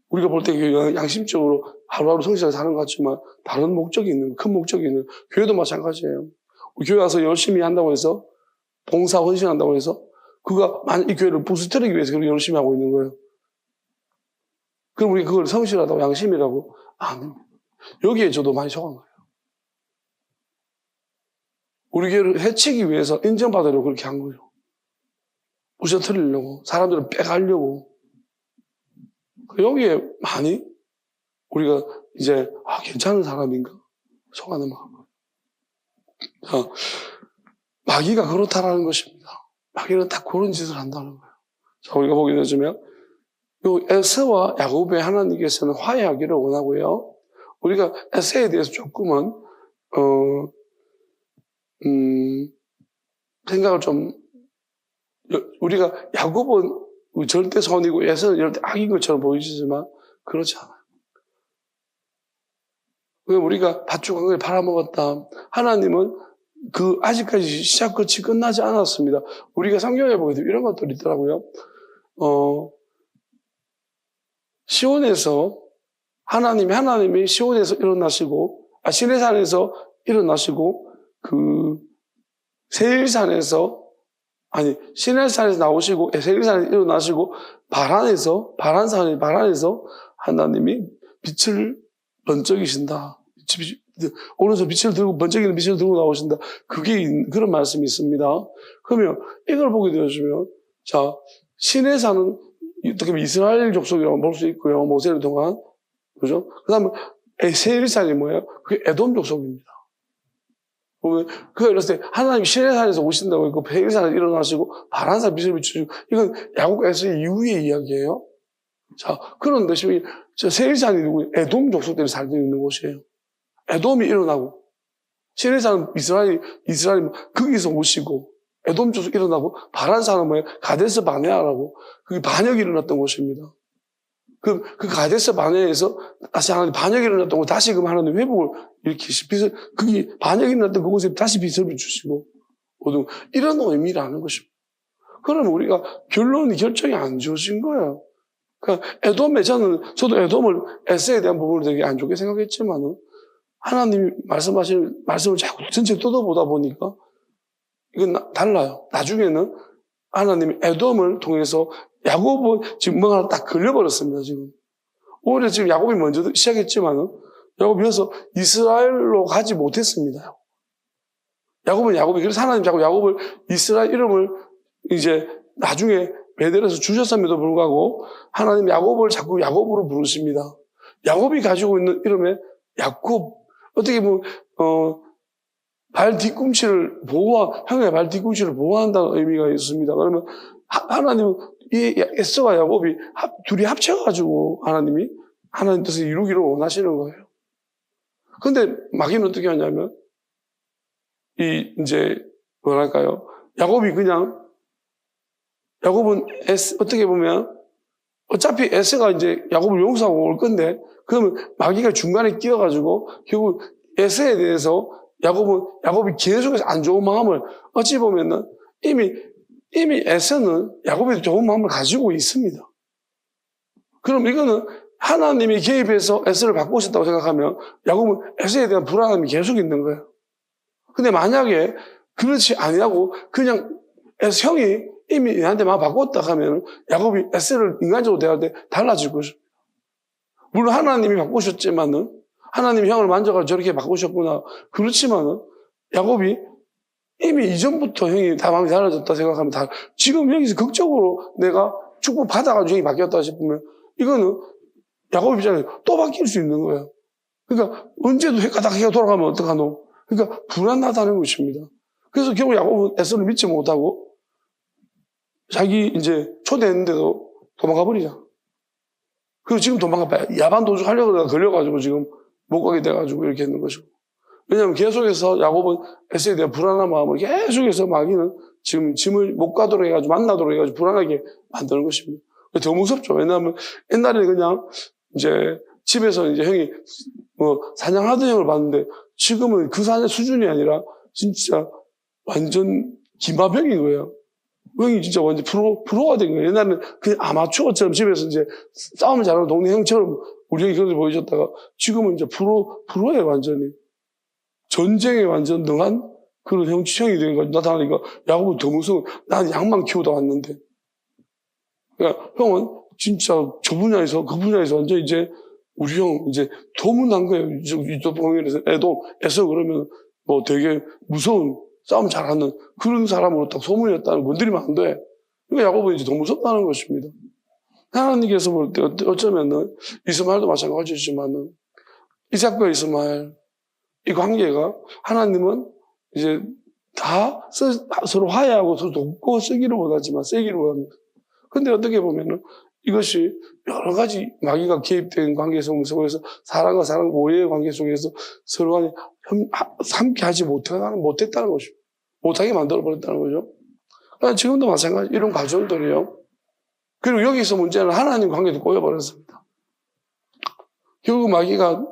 Speaker 1: 우리가 볼 때 양심적으로 하루하루 성실하게 사는 것 같지만 다른 목적이 있는, 큰 목적이 있는, 교회도 마찬가지예요. 교회 와서 열심히 한다고 해서, 봉사 헌신한다고 해서 그가 만약 이 교회를 부스트리기 위해서 그렇게 열심히 하고 있는 거예요. 그럼 우리 그걸 성실하다고 양심이라고 안 합니다. 여기에 저도 많이 속은 거예요. 우리 교회를 해치기 위해서 인정받으려고 그렇게 한 거예요. 부셔뜨리려고, 사람들을 빼가려고. 여기에 많이 우리가 이제 괜찮은 사람인가 속하는 마음. 마귀가 그렇다라는 것입니다. 마귀는 딱 그런 짓을 한다는 거예요. 자, 우리가 보게 되면 요 에서와 야곱의 하나님께서는 화해하기를 원하고요. 우리가 에서에 대해서 조금은 생각을 좀, 우리가 야곱은 절대 선이고 에서는 절대 악인 것처럼 보이지만 그렇지 않아요. 왜 우리가 밭죽 한 거에 팔아먹었다. 하나님은 아직까지 시작 끝이 끝나지 않았습니다. 우리가 성경에 보게 되면 이런 것들이 있더라고요. 시온에서 하나님이 시온에서 일어나시고, 시내산에서 일어나시고, 시내산에서 나오시고, 세일산에서 일어나시고, 바란에서 하나님이 빛을 번쩍이신다. 오른손 번쩍이는 빛을 들고 나오신다. 그런 말씀이 있습니다. 그러면 이걸 보게 되어주면, 자, 시내산은 어떻게 보면 이스라엘 족속이라고 볼 수 있고요. 모세를 통한. 그죠? 그 다음에 세일산이 뭐예요? 그게 에돔 족속입니다. 보면, 그가 이랬을 때, 하나님이 시내산에서 오신다고 했고, 세일산에서 일어나시고, 바란산 빛을 비추시고, 이건 야곱과 에서의 이후의 이야기예요. 자, 그런데 저 세일산이 누구? 에돔 족속들이 살고 있는 곳이에요. 에돔이 일어나고, 세일산은 이스라엘이 거기서 오시고, 에돔 족속 일어나고, 바란산은 뭐예요? 가데스 바네아라고, 그게 반역이 일어났던 곳입니다. 그 가데스 바네아에서 다시 하나님 반역이 일어났던 곳, 다시 그 하나님 회복을 일으키시, 그게 반역이 일어났던 그곳에 다시 빛을 주시고, 이런 의미라는 것입니다. 그러면 우리가 결정이 안 지어진 거예요. 그러니까 저도 에돔을 에스에 대한 부분을 되게 안 좋게 생각했지만은, 하나님이 말씀하시는 말씀을 자꾸 전체 뜯어보다 보니까, 이건 달라요. 나중에는 하나님이 에돔을 통해서 야곱은 지금 뭔가 딱 걸려버렸습니다, 지금. 오히려 지금 야곱이 먼저 시작했지만은, 야곱이어서 이스라엘로 가지 못했습니다. 야곱이, 그래서 하나님 자꾸 야곱을, 이스라엘 이름을 이제 나중에 베델에서 주셨음에도 불구하고, 하나님 야곱을 자꾸 야곱으로 부르십니다. 야곱이 가지고 있는 이름에 야곱, 어떻게 보면, 발 뒤꿈치를 형의 발 뒤꿈치를 보호한다는 의미가 있습니다. 그러면 하나님은 이 에서와 야곱이 둘이 합쳐가지고 하나님 뜻을 이루기를 원하시는 거예요. 근데 마귀는 어떻게 하냐면, 야곱은 어떻게 보면, 어차피 에서가 이제 야곱을 용서하고 올 건데, 그러면 마귀가 중간에 끼어가지고, 결국 에서에 대해서 야곱이 계속해서 안 좋은 마음을, 어찌 보면은, 이미 에서는 야곱이 좋은 마음을 가지고 있습니다. 그럼 이거는 하나님이 개입해서 에서를 바꾸셨다고 생각하면, 야곱은 에서에 대한 불안함이 계속 있는 거예요. 근데 만약에 그렇지 아니하고, 그냥 에서 형이 이미 얘한테 마음 바꿨다 하면, 야곱이 에서를 인간적으로 대할 때 달라질 것입니다. 물론 하나님이 바꾸셨지만은, 하나님이 형을 만져가지고 저렇게 바꾸셨구나. 그렇지만은, 야곱이 이미 이전부터 형이 다 마음이 달라졌다 생각하면 지금 여기서 극적으로 내가 축복 받아가지고 형이 바뀌었다 싶으면, 이거는 야곱 입장에 또 바뀔 수 있는 거예요. 그러니까 언제도 헷가닥 해가 돌아가면 어떡하노? 그러니까 불안하다는 것입니다. 그래서 결국 야곱은 에서를 믿지 못하고 자기 이제 초대했는데도 도망가 버리자. 그리고 지금 야반 도주하려고 그러다가 걸려가지고 지금 못 가게 돼가지고 이렇게 했는 것이고. 왜냐하면 계속해서 야곱은 에서에 대한 불안한 마음을 계속해서 마귀는 지금 짐을 못 가도록 해가지고 만나도록 해가지고 불안하게 만드는 것입니다. 더 무섭죠. 왜냐하면 옛날에는 그냥 이제 집에서 이제 형이 사냥하던 형을 봤는데 지금은 그 사냥 수준이 아니라 진짜 완전 기마병인 거예요. 형이 진짜 완전 프로가 된 거예요. 옛날에는 그냥 아마추어처럼 집에서 이제 싸움을 잘하는 동네 형처럼 우리 형이 그렇게 보여줬다가 지금은 이제 프로예요, 완전히. 전쟁에 완전 능한 그런 형이 돼가지고 나타나니까 야곱은 더 무서워. 난 양만 키우다 왔는데. 그러니까 형은 진짜 저 분야에서 그 분야에서 완전 이제 우리 형 이제 도문난 거예요. 이쪽 동네에서 에서 그러면 뭐 되게 무서운 싸움 잘하는 그런 사람으로 딱 소문이었다는 건드리면 안 돼. 그러니까 야곱은 이제 더 무섭다는 것입니다. 하나님께서 볼 때 어쩌면은 이스마엘도 마찬가지지만은 이삭과 이스마엘 이 관계가 하나님은 이제 다 서로 화해하고 서로 돕고 쓰기를 원하지만 세기를 원합니다. 근데 어떻게 보면은 이것이 여러 가지 마귀가 개입된 관계 속에서 사랑과 사랑 오해의 관계 속에서 서로 간에 함께 하지 못했다는 것이죠. 못하게 만들어버렸다는 거죠. 그러니까 지금도 마찬가지 이런 과정들이요. 그리고 여기서 문제는 하나님 관계도 꼬여버렸습니다. 결국 마귀가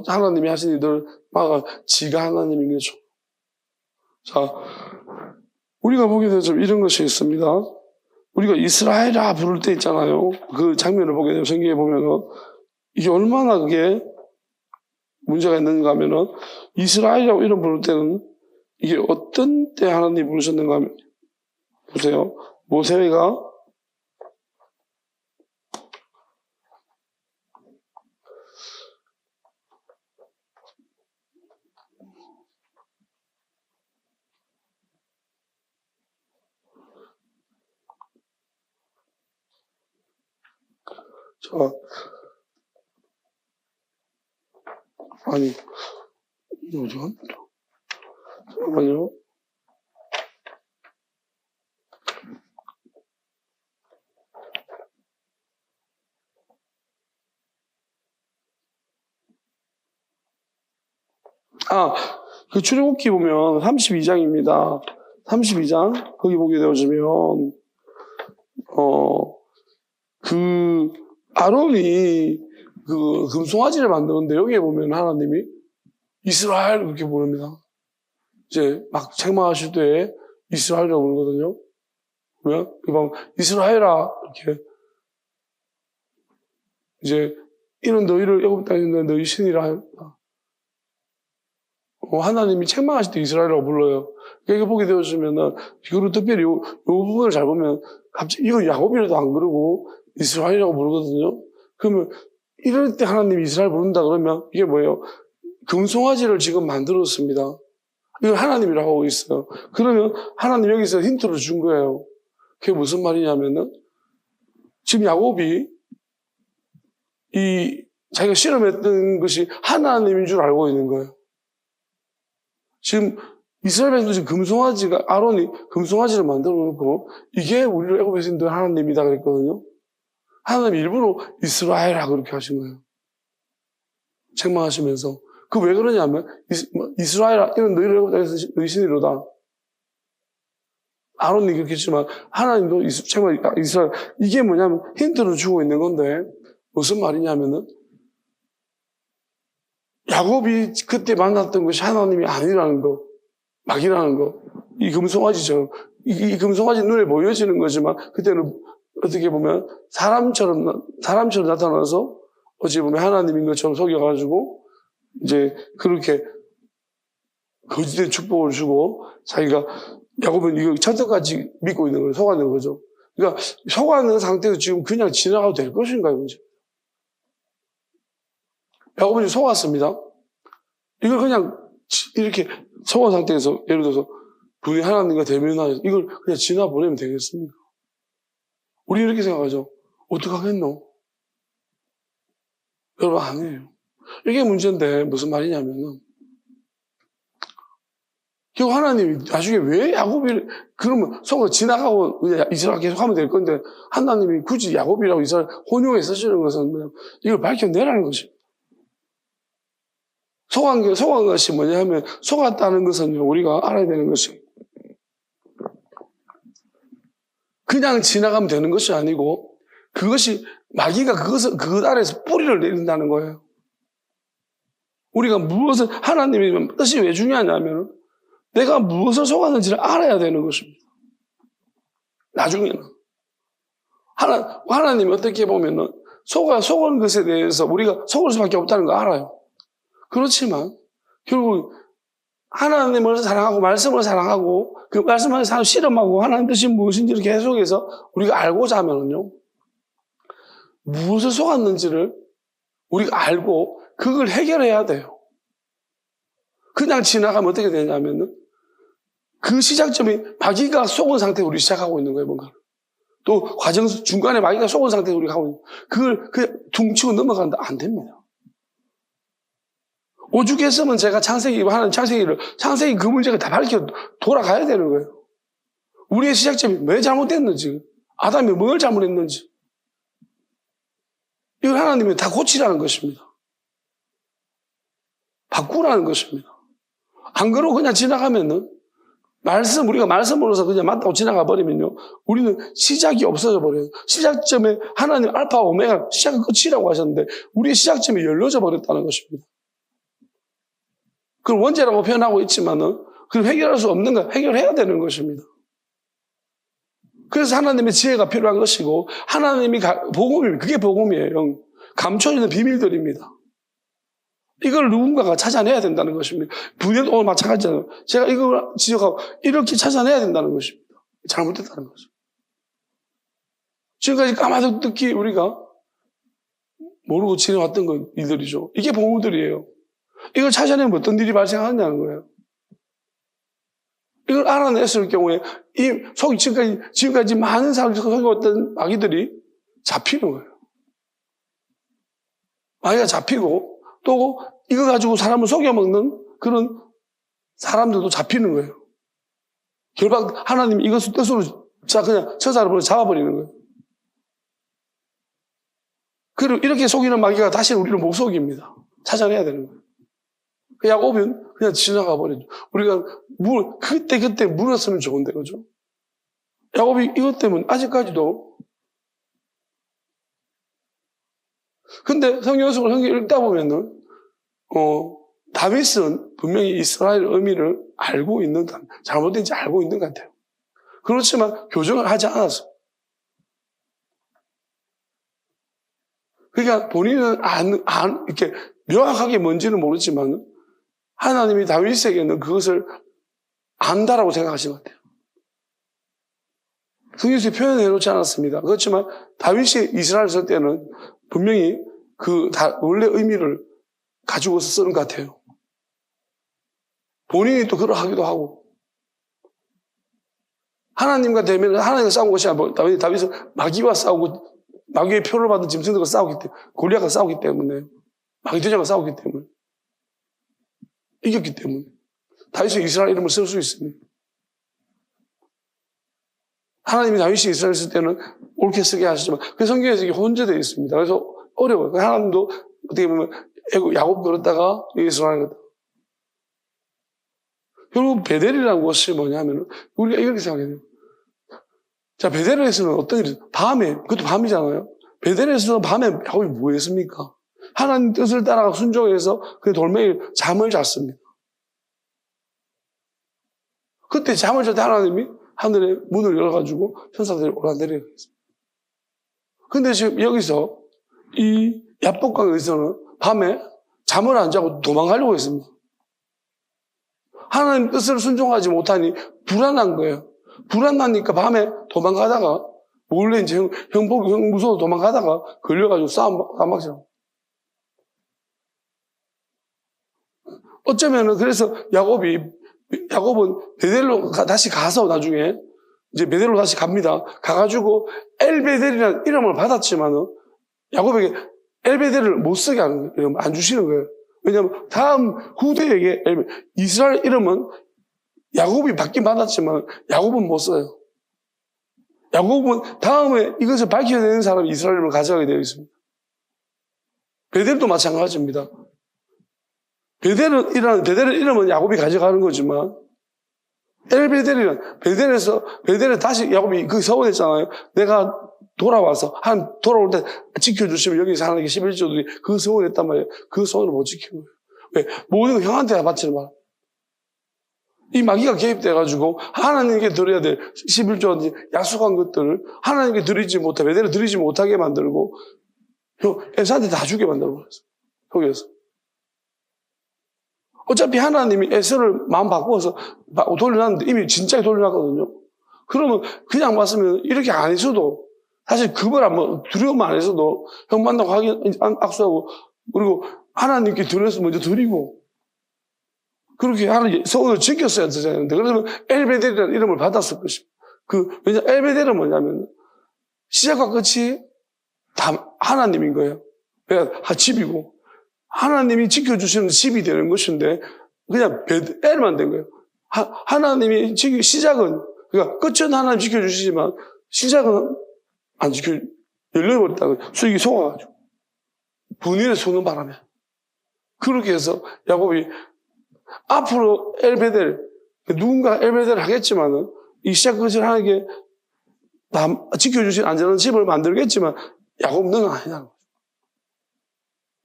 Speaker 1: 하나님이 하신 일들 막아 지가 하나님인 거죠. 자, 우리가 보게 되면 이런 것이 있습니다. 우리가 이스라엘아 부를 때 있잖아요. 그 장면을 보게 되면 성경에 보면은 이게 얼마나 그게 문제가 있는가 하면은 이스라엘이라고 이름 부를 때는 이게 어떤 때 하나님이 부르셨는가 하면 보세요. 모세가 아니, 어디 갔나? 잠깐만요. 그 출애굽기 보면 32장입니다. 32장 거기 보게 되어지면 아론이 그 금송아지를 만드는데 여기에 보면 하나님이 이스라엘 그렇게 부릅니다. 이제 막 책망하실 때 이스라엘이라고 부르거든요. 그러면 이스라엘아 이렇게 이제 이는 너희를 애굽 땅에 있는 너희 신이라 했다. 하나님이 책망하실 때 이스라엘이라고 불러요. 여기 보게 되어지면은 이거를 특별히 요 부분을 잘 보면 갑자기 이거 야곱이라도 안 그러고 이스라엘이라고 부르거든요. 그러면 이럴 때 하나님이 이스라엘 부른다 그러면 이게 뭐예요? 금송아지를 지금 만들었습니다. 이걸 하나님이라고 하고 있어요. 그러면 하나님 여기서 힌트를 준 거예요. 그게 무슨 말이냐면은 지금 야곱이 자기가 실험했던 것이 하나님인 줄 알고 있는 거예요. 지금 이스라엘 백성도 지금 아론이 금송아지를 만들어 놓고 이게 우리를 애굽에서 인도한 하나님이다 그랬거든요. 하나님이 일부러 이스라엘아 그렇게 하신 거예요. 책망하시면서. 그 왜 그러냐면 이스라엘아 이는 너희를 애굽 땅에서 너희 신이로다. 아론이 그렇게 했지만 하나님도 이스라엘 이게 뭐냐면 힌트를 주고 있는 건데 무슨 말이냐면은 야곱이 그때 만났던 것이 하나님이 아니라는 거, 막이라는 거. 이 금송아지처럼 이 금송아지 눈에 보여지는 거지만 그때는 어떻게 보면 사람처럼 나타나서 어찌 보면 하나님인 것처럼 속여가지고 이제 그렇게 거짓된 축복을 주고 자기가 야곱은 이거 천사까지 믿고 있는 거예요. 속아는 거죠. 그러니까 속아는 상태에서 지금 그냥 지나가도 될 것인가요? 문제. 야곱은 속았습니다. 이걸 그냥 이렇게 속은 상태에서 예를 들어서 분이 하나님과 대면하여서 이걸 그냥 지나보내면 되겠습니까? 우리 이렇게 생각하죠. 어떡하겠노? 여러분 아니에요. 이게 문제인데 무슨 말이냐면은 결국 하나님이 나중에 왜 야곱이 그러면 속을 지나가고 이스라엘 계속 하면 될 건데 하나님이 굳이 야곱이라고 이스라엘 혼용해 쓰시는 것은 이걸 밝혀내라는 것입니다. 속한 것이 뭐냐 하면 속았다는 것은요 우리가 알아야 되는 것이 그냥 지나가면 되는 것이 아니고 그것이 마귀가 그것 아래에서 뿌리를 내린다는 거예요. 우리가 무엇을 하나님의 뜻이 왜 중요하냐면 내가 무엇을 속았는지를 알아야 되는 것입니다. 나중에는 하나님이 어떻게 보면은 속은 것에 대해서 우리가 속을 수밖에 없다는 거 알아요. 그렇지만 결국 하나님을 사랑하고 말씀을 사랑하고 그 말씀을 실험하고 하나님 뜻이 무엇인지를 계속해서 우리가 알고자 하면은요 무엇을 속았는지를 우리가 알고 그걸 해결해야 돼요. 그냥 지나가면 어떻게 되냐면은 그 시작점이 마귀가 속은 상태로 우리 시작하고 있는 거예요, 뭔가를. 또 과정 중간에 마귀가 속은 상태로 우리가 하고 있는 거예요. 그걸 그냥 퉁치고 넘어가는데 안 됩니다. 오죽했으면 제가 창세기 그 문제가 다 밝혀 돌아가야 되는 거예요. 우리의 시작점이 왜 잘못됐는지, 아담이 뭘 잘못했는지. 이걸 하나님이 다 고치라는 것입니다. 바꾸라는 것입니다. 안 그러고 그냥 지나가면은 우리가 말씀으로서 그냥 맞다고 지나가 버리면요. 우리는 시작이 없어져 버려요. 시작점에 하나님 알파 오메가 시작은 끝이라고 하셨는데 우리의 시작점이 열려져 버렸다는 것입니다. 그걸 원죄라고 표현하고 있지만은 그걸 해결할 수 없는 거 해결해야 되는 것입니다. 그래서 하나님의 지혜가 필요한 것이고 하나님이 그게 복음이에요. 감춰있는 비밀들입니다. 이걸 누군가가 찾아내야 된다는 것입니다. 분야도 오늘 마찬가지잖아요. 제가 이걸 지적하고 이렇게 찾아내야 된다는 것입니다. 잘못됐다는 거죠. 지금까지 까마득히 우리가 모르고 지내왔던 일들이죠. 이게 복음들이에요. 이걸 찾아내면 어떤 일이 발생하느냐는 거예요. 이걸 알아냈을 경우에 지금까지 많은 사람들이 속였던 마귀들이 잡히는 거예요. 마귀가 잡히고 또 이거 가지고 사람을 속여먹는 그런 사람들도 잡히는 거예요. 결국 하나님이 이것을 뜻으로 그냥 천사를 잡아버리는 거예요. 그리고 이렇게 속이는 마귀가 다시 우리를 못 속입니다. 찾아내야 되는 거예요. 그 야곱은 그냥 지나가 버리죠. 우리가 그때 물었으면 좋은데, 그죠? 야곱이 이것 때문에 아직까지도. 근데 성경 읽다 보면은, 다윗은 분명히 이스라엘 의미를 알고 있는, 잘못된지 알고 있는 것 같아요. 그렇지만 교정을 하지 않았어. 그러니까 본인은 이렇게 명확하게 뭔지는 모르지만 하나님이 다윗에게는 그것을 안다라고 생각하신 것 같아요. 성경에서 표현해 놓지 않았습니다. 그렇지만 다윗이 이스라엘 설 때는 분명히 원래 의미를 가지고서 쓰는 것 같아요. 본인이 또 그러하기도 하고. 하나님과 대면을 하나님과 싸운 것이 아니라 다윗은 마귀와 싸우고 마귀의 표를 받은 짐승들과 싸우기 때문에, 골리앗과 싸우기 때문에, 마귀 대장과 싸우기 때문에, 이겼기 때문에 다윗이 이스라엘 이름을 쓸 수 있습니다. 하나님이 다윗이 이스라엘 쓸 때는 옳게 쓰게 하시지만 그 성경에서 이게 혼재되어 있습니다. 그래서 어려워요. 하나님도 어떻게 보면 야곱 그랬다가 이스라엘 그랬다가. 결국 베델이라는 것이 뭐냐면 우리가 이렇게 생각해야 돼요. 자, 베델에서는 어떤 일이 밤에, 그것도 밤이잖아요. 베델에서는 밤에 야곱이 뭐 했습니까? 하나님 뜻을 따라가 순종해서 그 돌멩이 잠을 잤습니다. 그때 잠을 잘 때 하나님이 하늘의 문을 열어가지고 천사들이 오라내리게 했습니다. 근데 지금 여기서 이 야복강에서는 밤에 잠을 안 자고 도망가려고 했습니다. 하나님 뜻을 순종하지 못하니 불안한 거예요. 불안하니까 밤에 도망가다가 몰래 이제 형 무서워 도망가다가 걸려가지고 싸움박이라고. 어쩌면은 그래서 야곱은 베델로 다시 가서 나중에 이제 베델로 다시 갑니다. 가가지고 엘베델이라는 이름을 받았지만은 야곱에게 엘베델을 못 쓰게 하는 거예요. 안 주시는 거예요. 왜냐하면 다음 후대에게 이스라엘 이름은 야곱이 받긴 받았지만 야곱은 못 써요. 야곱은 다음에 이것을 밝혀야 되는 사람이 이스라엘 이름을 가져가게 되어 있습니다. 베델도 마찬가지입니다. 베델의 이름은 야곱이 가져가는 거지만 엘베델이란 베델에 다시 야곱이 서원했잖아요. 내가 돌아와서 돌아올 때 지켜주시면 여기서 하나님께 11조들이 그 서원했단 말이에요. 그 서원을 못 지킨 거예요. 왜? 모든 걸 형한테 바치는 말. 이 마귀가 개입돼가지고 하나님께 드려야 될 11조 약속한 것들을 하나님께 드리지 못하게 베델을 드리지 못하게 만들고 에사한테 다 주게 만들어버렸어요. 거기에서. 어차피 하나님이 에서를 마음 바꾸어서 돌려놨는데 이미 진짜게 돌려놨거든요. 그러면 그냥 봤으면 이렇게 안 했어도 사실 그걸 한번 두려움 안 했어도 형 만나고 악수하고 그리고 하나님께 드려서 먼저 드리고 그렇게 하나님 서울을 지켰어야 되는데 그러면 엘베델이라는 이름을 받았을 것입니다. 왜냐 엘베델은 뭐냐면 시작과 끝이 다 하나님인 거예요. 그러니까 집이고 하나님이 지켜주시는 집이 되는 것인데 그냥 베델만 된 거예요. 하나님이 시작은 그러니까 끝은 하나님 지켜주시지만 시작은 안 열려버렸다고 수익이 속아가지고 분일에 쏘는 바람에 그렇게 해서 야곱이 앞으로 엘베델 누군가 엘베델을 하겠지만은 이 시작 끝을 하나님께 지켜주신 안전한 집을 만들겠지만 야곱 너는 아니라는 거죠.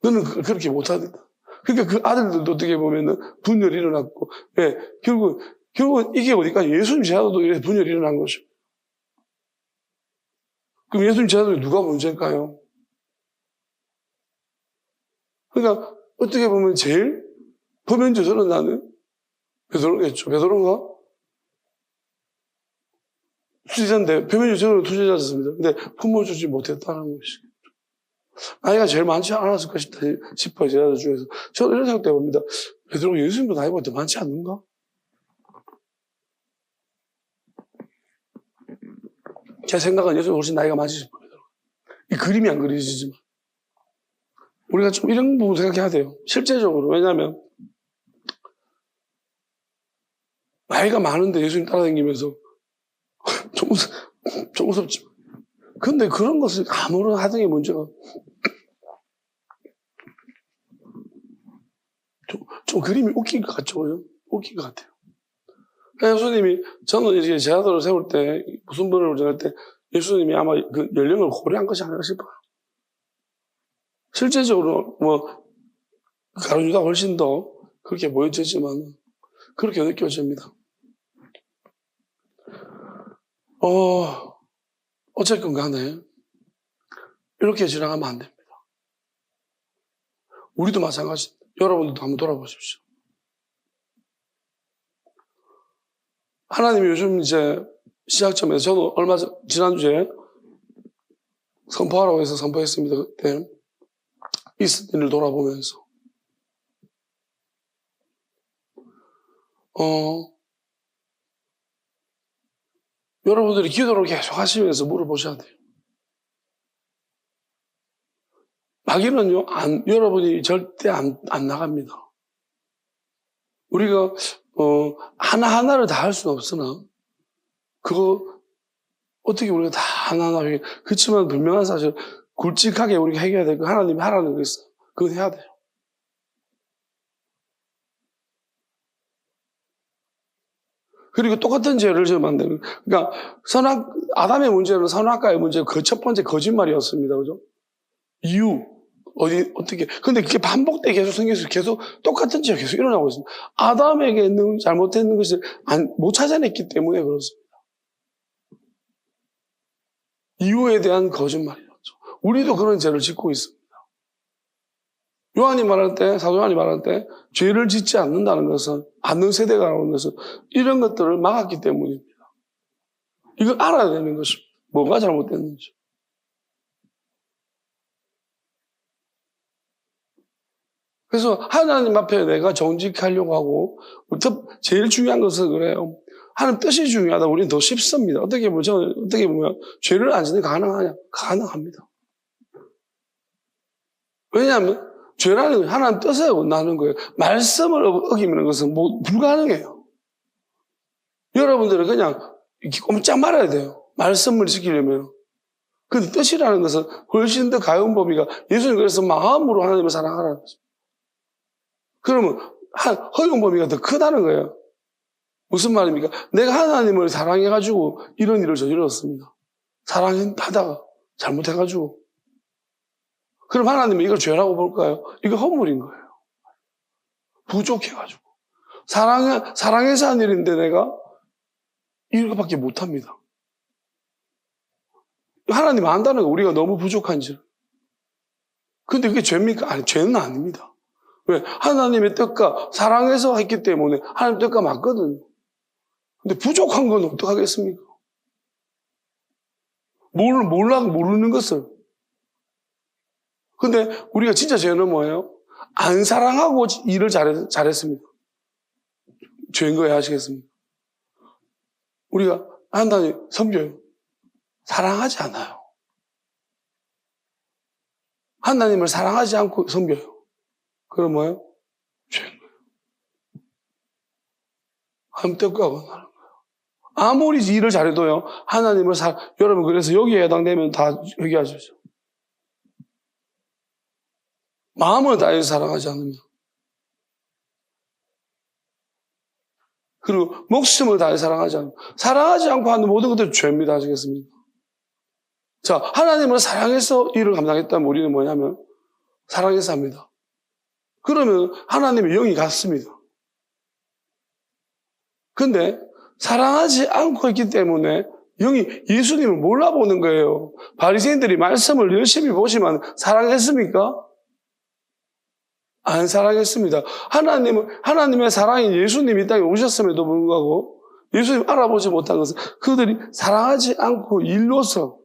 Speaker 1: 너는 그렇게 못하겠다. 그러니까 그 아들들도 어떻게 보면은 분열이 일어났고, 예, 결국은 이게 어디까지 예수님 제자도 이렇게 분열이 일어난 것이죠. 그럼 예수님 제자들이 누가 문제일까요? 그러니까 어떻게 보면 제일 표면적으로는 나는 베드로겠죠. 베드로가 투자자인데 표면적으로 투자자였습니다. 근데 품어주지 못했다는 것이죠. 나이가 제일 많지 않았을까 싶어요. 제자들 중에서. 저는 이런 생각도 해봅니다. 베드로가 예수님보다 나이가 더 많지 않는가? 제 생각은 예수님 훨씬 나이가 많으실 거예요. 이 그림이 안 그려지지만. 우리가 좀 이런 부분 생각해야 돼요. 실제적으로. 왜냐하면 나이가 많은데 예수님 따라다니면서 좀 무섭지만. 근데 그런 것을 아무런 하던 게 문제가 좀 그림이 웃긴 것 같죠? 그죠? 웃긴 것 같아요. 예수님이, 저는 이제 제 아들을 세울 때, 무슨 번을 정할 때, 예수님이 아마 그 연령을 고려한 것이 아닐까 싶어요. 실제적으로, 가룟유다가 훨씬 더 그렇게 보여지지만, 그렇게 느껴집니다. 어쨌건 간에, 이렇게 진행하면 안 됩니다. 우리도 마찬가지입니다. 여러분들도 한번 돌아보십시오. 하나님이 요즘 이제 시작점에서 저도 얼마 전, 지난주에 선포하라고 해서 선포했습니다. 그때 있은 일을 돌아보면서. 여러분들이 기도를 계속 하시면서 물어보셔야 돼요. 마귀는요, 여러분이 절대 안 나갑니다. 우리가, 하나하나를 다 할 수는 없으나, 그거, 어떻게 우리가 다 하나하나, 그렇지만 분명한 사실, 굵직하게 우리가 해결해야 될 거, 하나님이 하라는 거 있어요. 그건 해야 돼요. 그리고 똑같은 죄를 지으면 안 되는, 그러니까, 아담의 문제는 선악과의 문제고, 그 첫 번째 거짓말이었습니다. 그죠? 어떻게. 근데 그게 반복되게 계속 생겨서 계속 똑같은 죄가 계속 일어나고 있습니다. 아담에게 있는 잘못했는 것을 못 찾아냈기 때문에 그렇습니다. 이유에 대한 거짓말이었죠. 우리도 그런 죄를 짓고 있습니다. 사도 요한이 말할 때, 죄를 짓지 않는다는 것은, 않는 세대가 나오는 것은, 이런 것들을 막았기 때문입니다. 이걸 알아야 되는 것입니다. 뭐가 잘못됐는지. 그래서 하나님 앞에 내가 정직하려고 하고, 제일 중요한 것은 그래요. 하나님 뜻이 중요하다. 우리는 더 쉽습니다. 어떻게 보면, 죄를 안 짓는 게 가능하냐? 가능합니다. 왜냐하면, 죄라는 건 하나님 뜻에 나는 거예요. 말씀을 어기는 것은 불가능해요. 여러분들은 그냥 꼼짝 말아야 돼요. 말씀을 지키려면. 근데 뜻이라는 것은 훨씬 더 가벼운 범위가, 예수님 그래서 마음으로 하나님을 사랑하라는 거죠. 그러면 허용 범위가 더 크다는 거예요. 무슨 말입니까? 내가 하나님을 사랑해가지고 이런 일을 저질렀습니다. 사랑하다가 잘못해가지고. 그럼 하나님은 이걸 죄라고 볼까요? 이거 허물인 거예요. 부족해가지고. 사랑해서 한 일인데 내가 이거밖에 못합니다. 하나님 안다는 거 우리가 너무 부족한지. 근데 그게 죄입니까? 아니, 죄는 아닙니다. 왜? 하나님의 뜻과 사랑해서 했기 때문에 하나님 뜻과 맞거든요. 근데 부족한 건 어떡하겠습니까? 모르는 것을. 근데 우리가 진짜 죄는 뭐예요? 안 사랑하고 일을 잘했습니다. 죄인 거예요, 아시겠습니까? 우리가 하나님 섬겨요. 사랑하지 않아요. 하나님을 사랑하지 않고 섬겨요. 그럼 뭐예요? 죄인 거예요. 하나님 뜻과 하는 거예요. 아무리 일을 잘해도요, 하나님을 여러분, 그래서 여기에 해당되면 다 회개하십시오. 마음을 다해서 사랑하지 않으면. 그리고 목숨을 다해 사랑하지 않으면. 사랑하지 않고 하는 모든 것들은 죄입니다. 아시겠습니까? 자, 하나님을 사랑해서 일을 감당했다면 우리는 뭐냐면, 사랑해서 합니다. 그러면 하나님의 영이 같습니다. 근데 사랑하지 않고 있기 때문에 영이 예수님을 몰라보는 거예요. 바리새인들이 말씀을 열심히 보시면 사랑했습니까? 안 사랑했습니다. 하나님의 사랑인 예수님이 이 땅에 오셨음에도 불구하고 예수님 알아보지 못한 것은 그들이 사랑하지 않고 일로서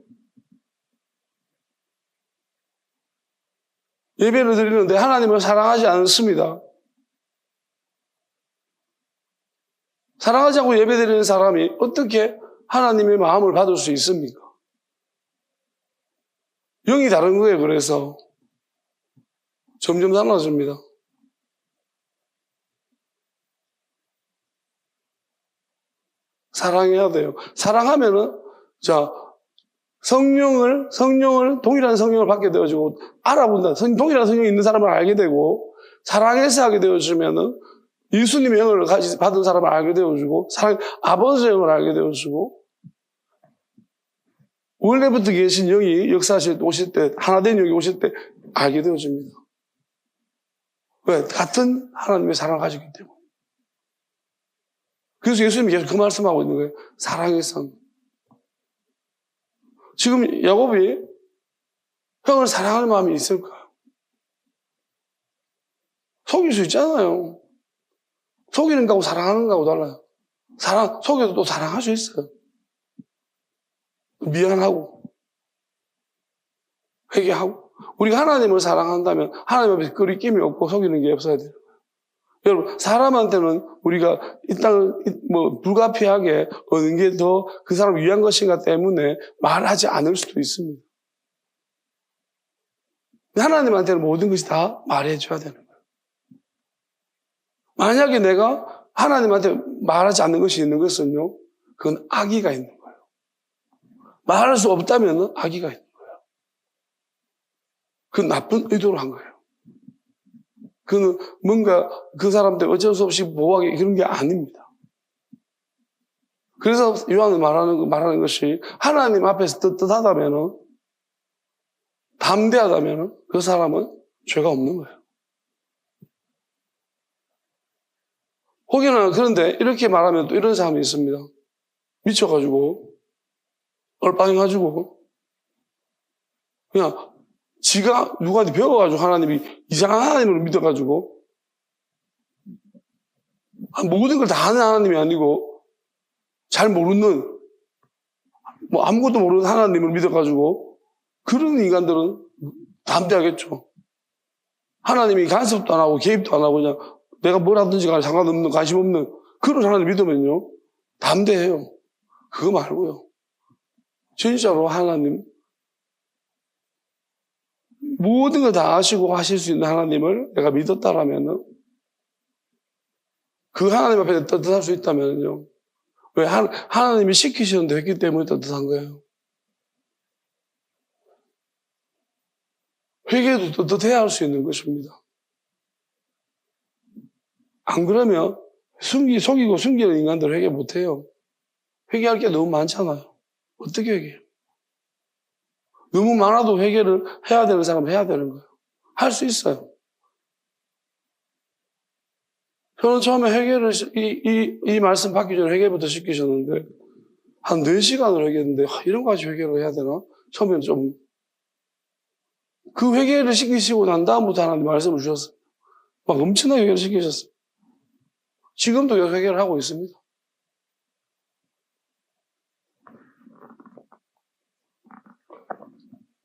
Speaker 1: 예배를 드리는데 하나님을 사랑하지 않습니다. 사랑하지 않고 예배 드리는 사람이 어떻게 하나님의 마음을 받을 수 있습니까? 영이 다른 거예요. 그래서 점점 달라집니다. 사랑해야 돼요. 사랑하면은, 동일한 성령을 받게 되어지고, 알아본다. 동일한 성령이 있는 사람을 알게 되고, 사랑해서 하게 되어주면은 예수님의 영을 받은 사람을 알게 되어주고, 아버지의 영을 알게 되어주고, 원래부터 계신 영이 오실 때, 하나된 영이 오실 때 알게 되어집니다. 왜? 같은 하나님의 사랑을 가지기 때문에. 그래서 예수님이 계속 그 말씀하고 있는 거예요. 사랑해서. 지금 야곱이 형을 사랑하는 마음이 있을까? 속일 수 있잖아요. 속이는 거하고 사랑하는 거하고 달라요. 속여도 또 사랑할 수 있어요. 미안하고, 회개하고. 우리가 하나님을 사랑한다면 하나님 앞에서 끄리낌이 없고 속이는 게 없어야 돼요. 여러분, 사람한테는 우리가 이 땅을 불가피하게 얻는 게 더 그 사람을 위한 것인가 때문에 말하지 않을 수도 있습니다. 하나님한테는 모든 것이 다 말해줘야 되는 거예요. 만약에 내가 하나님한테 말하지 않는 것이 있는 것은요, 그건 악의가 있는 거예요. 말할 수 없다면 악의가 있는 거예요. 그건 나쁜 의도로 한 거예요. 그는 뭔가 그 사람들 어쩔 수 없이 보호하기 그런 게 아닙니다. 그래서 요한이 말하는 것이 하나님 앞에서 떳떳하다면, 담대하다면 그 사람은 죄가 없는 거예요. 혹여나 그런데 이렇게 말하면 또 이런 사람이 있습니다. 미쳐가지고 얼빵해가지고 그냥 지가 누구한테 배워가지고 하나님이 이상한 하나님을 믿어가지고 모든 걸 다 아는 하나님이 아니고 잘 모르는 아무것도 모르는 하나님을 믿어가지고 그런 인간들은 담대하겠죠. 하나님이 간섭도 안 하고 개입도 안 하고 그냥 내가 뭘 하든지 간에 상관없는 관심 없는 그런 하나님 믿으면요 담대해요. 그거 말고요. 진짜로 하나님 모든 걸 다 아시고 하실 수 있는 하나님을 내가 믿었다라면 그 하나님 앞에 떳떳할 수 있다면요. 왜? 하나님이 시키시는데 했기 때문에 떳떳한 거예요. 회개도 떳떳해야 할 수 있는 것입니다. 안 그러면 속이고 숨기는 인간들 회개 못해요. 회개할 게 너무 많잖아요. 어떻게 회개해요? 너무 많아도 회개를 해야 되는 사람은 해야 되는 거예요. 할 수 있어요. 저는 처음에 회개를, 이 말씀 받기 전에 회개부터 시키셨는데, 한 4시간을 회개했는데, 이런 거 가지고 회개를 해야 되나? 처음에는 좀, 그 회개를 시키시고 난 다음부터 하나님 말씀을 주셨어요. 막 엄청나게 회개를 시키셨어요. 지금도 회개를 하고 있습니다.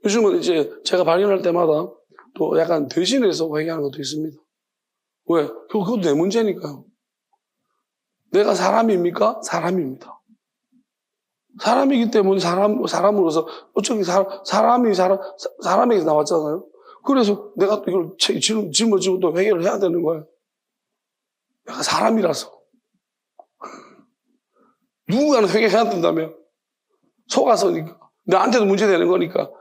Speaker 1: 요즘은 이제 제가 발견할 때마다 또 약간 대신해서 회개하는 것도 있습니다. 왜? 그것도 내 문제니까요. 내가 사람입니까? 사람입니다. 사람이기 때문에 사람으로서 어차피 사람에게서 나왔잖아요. 그래서 내가 이걸 짊어지고 또 회개를 해야 되는 거예요. 내가 사람이라서. 누군가는 회개해야 된다며. 속아서니까. 나한테도 문제되는 거니까.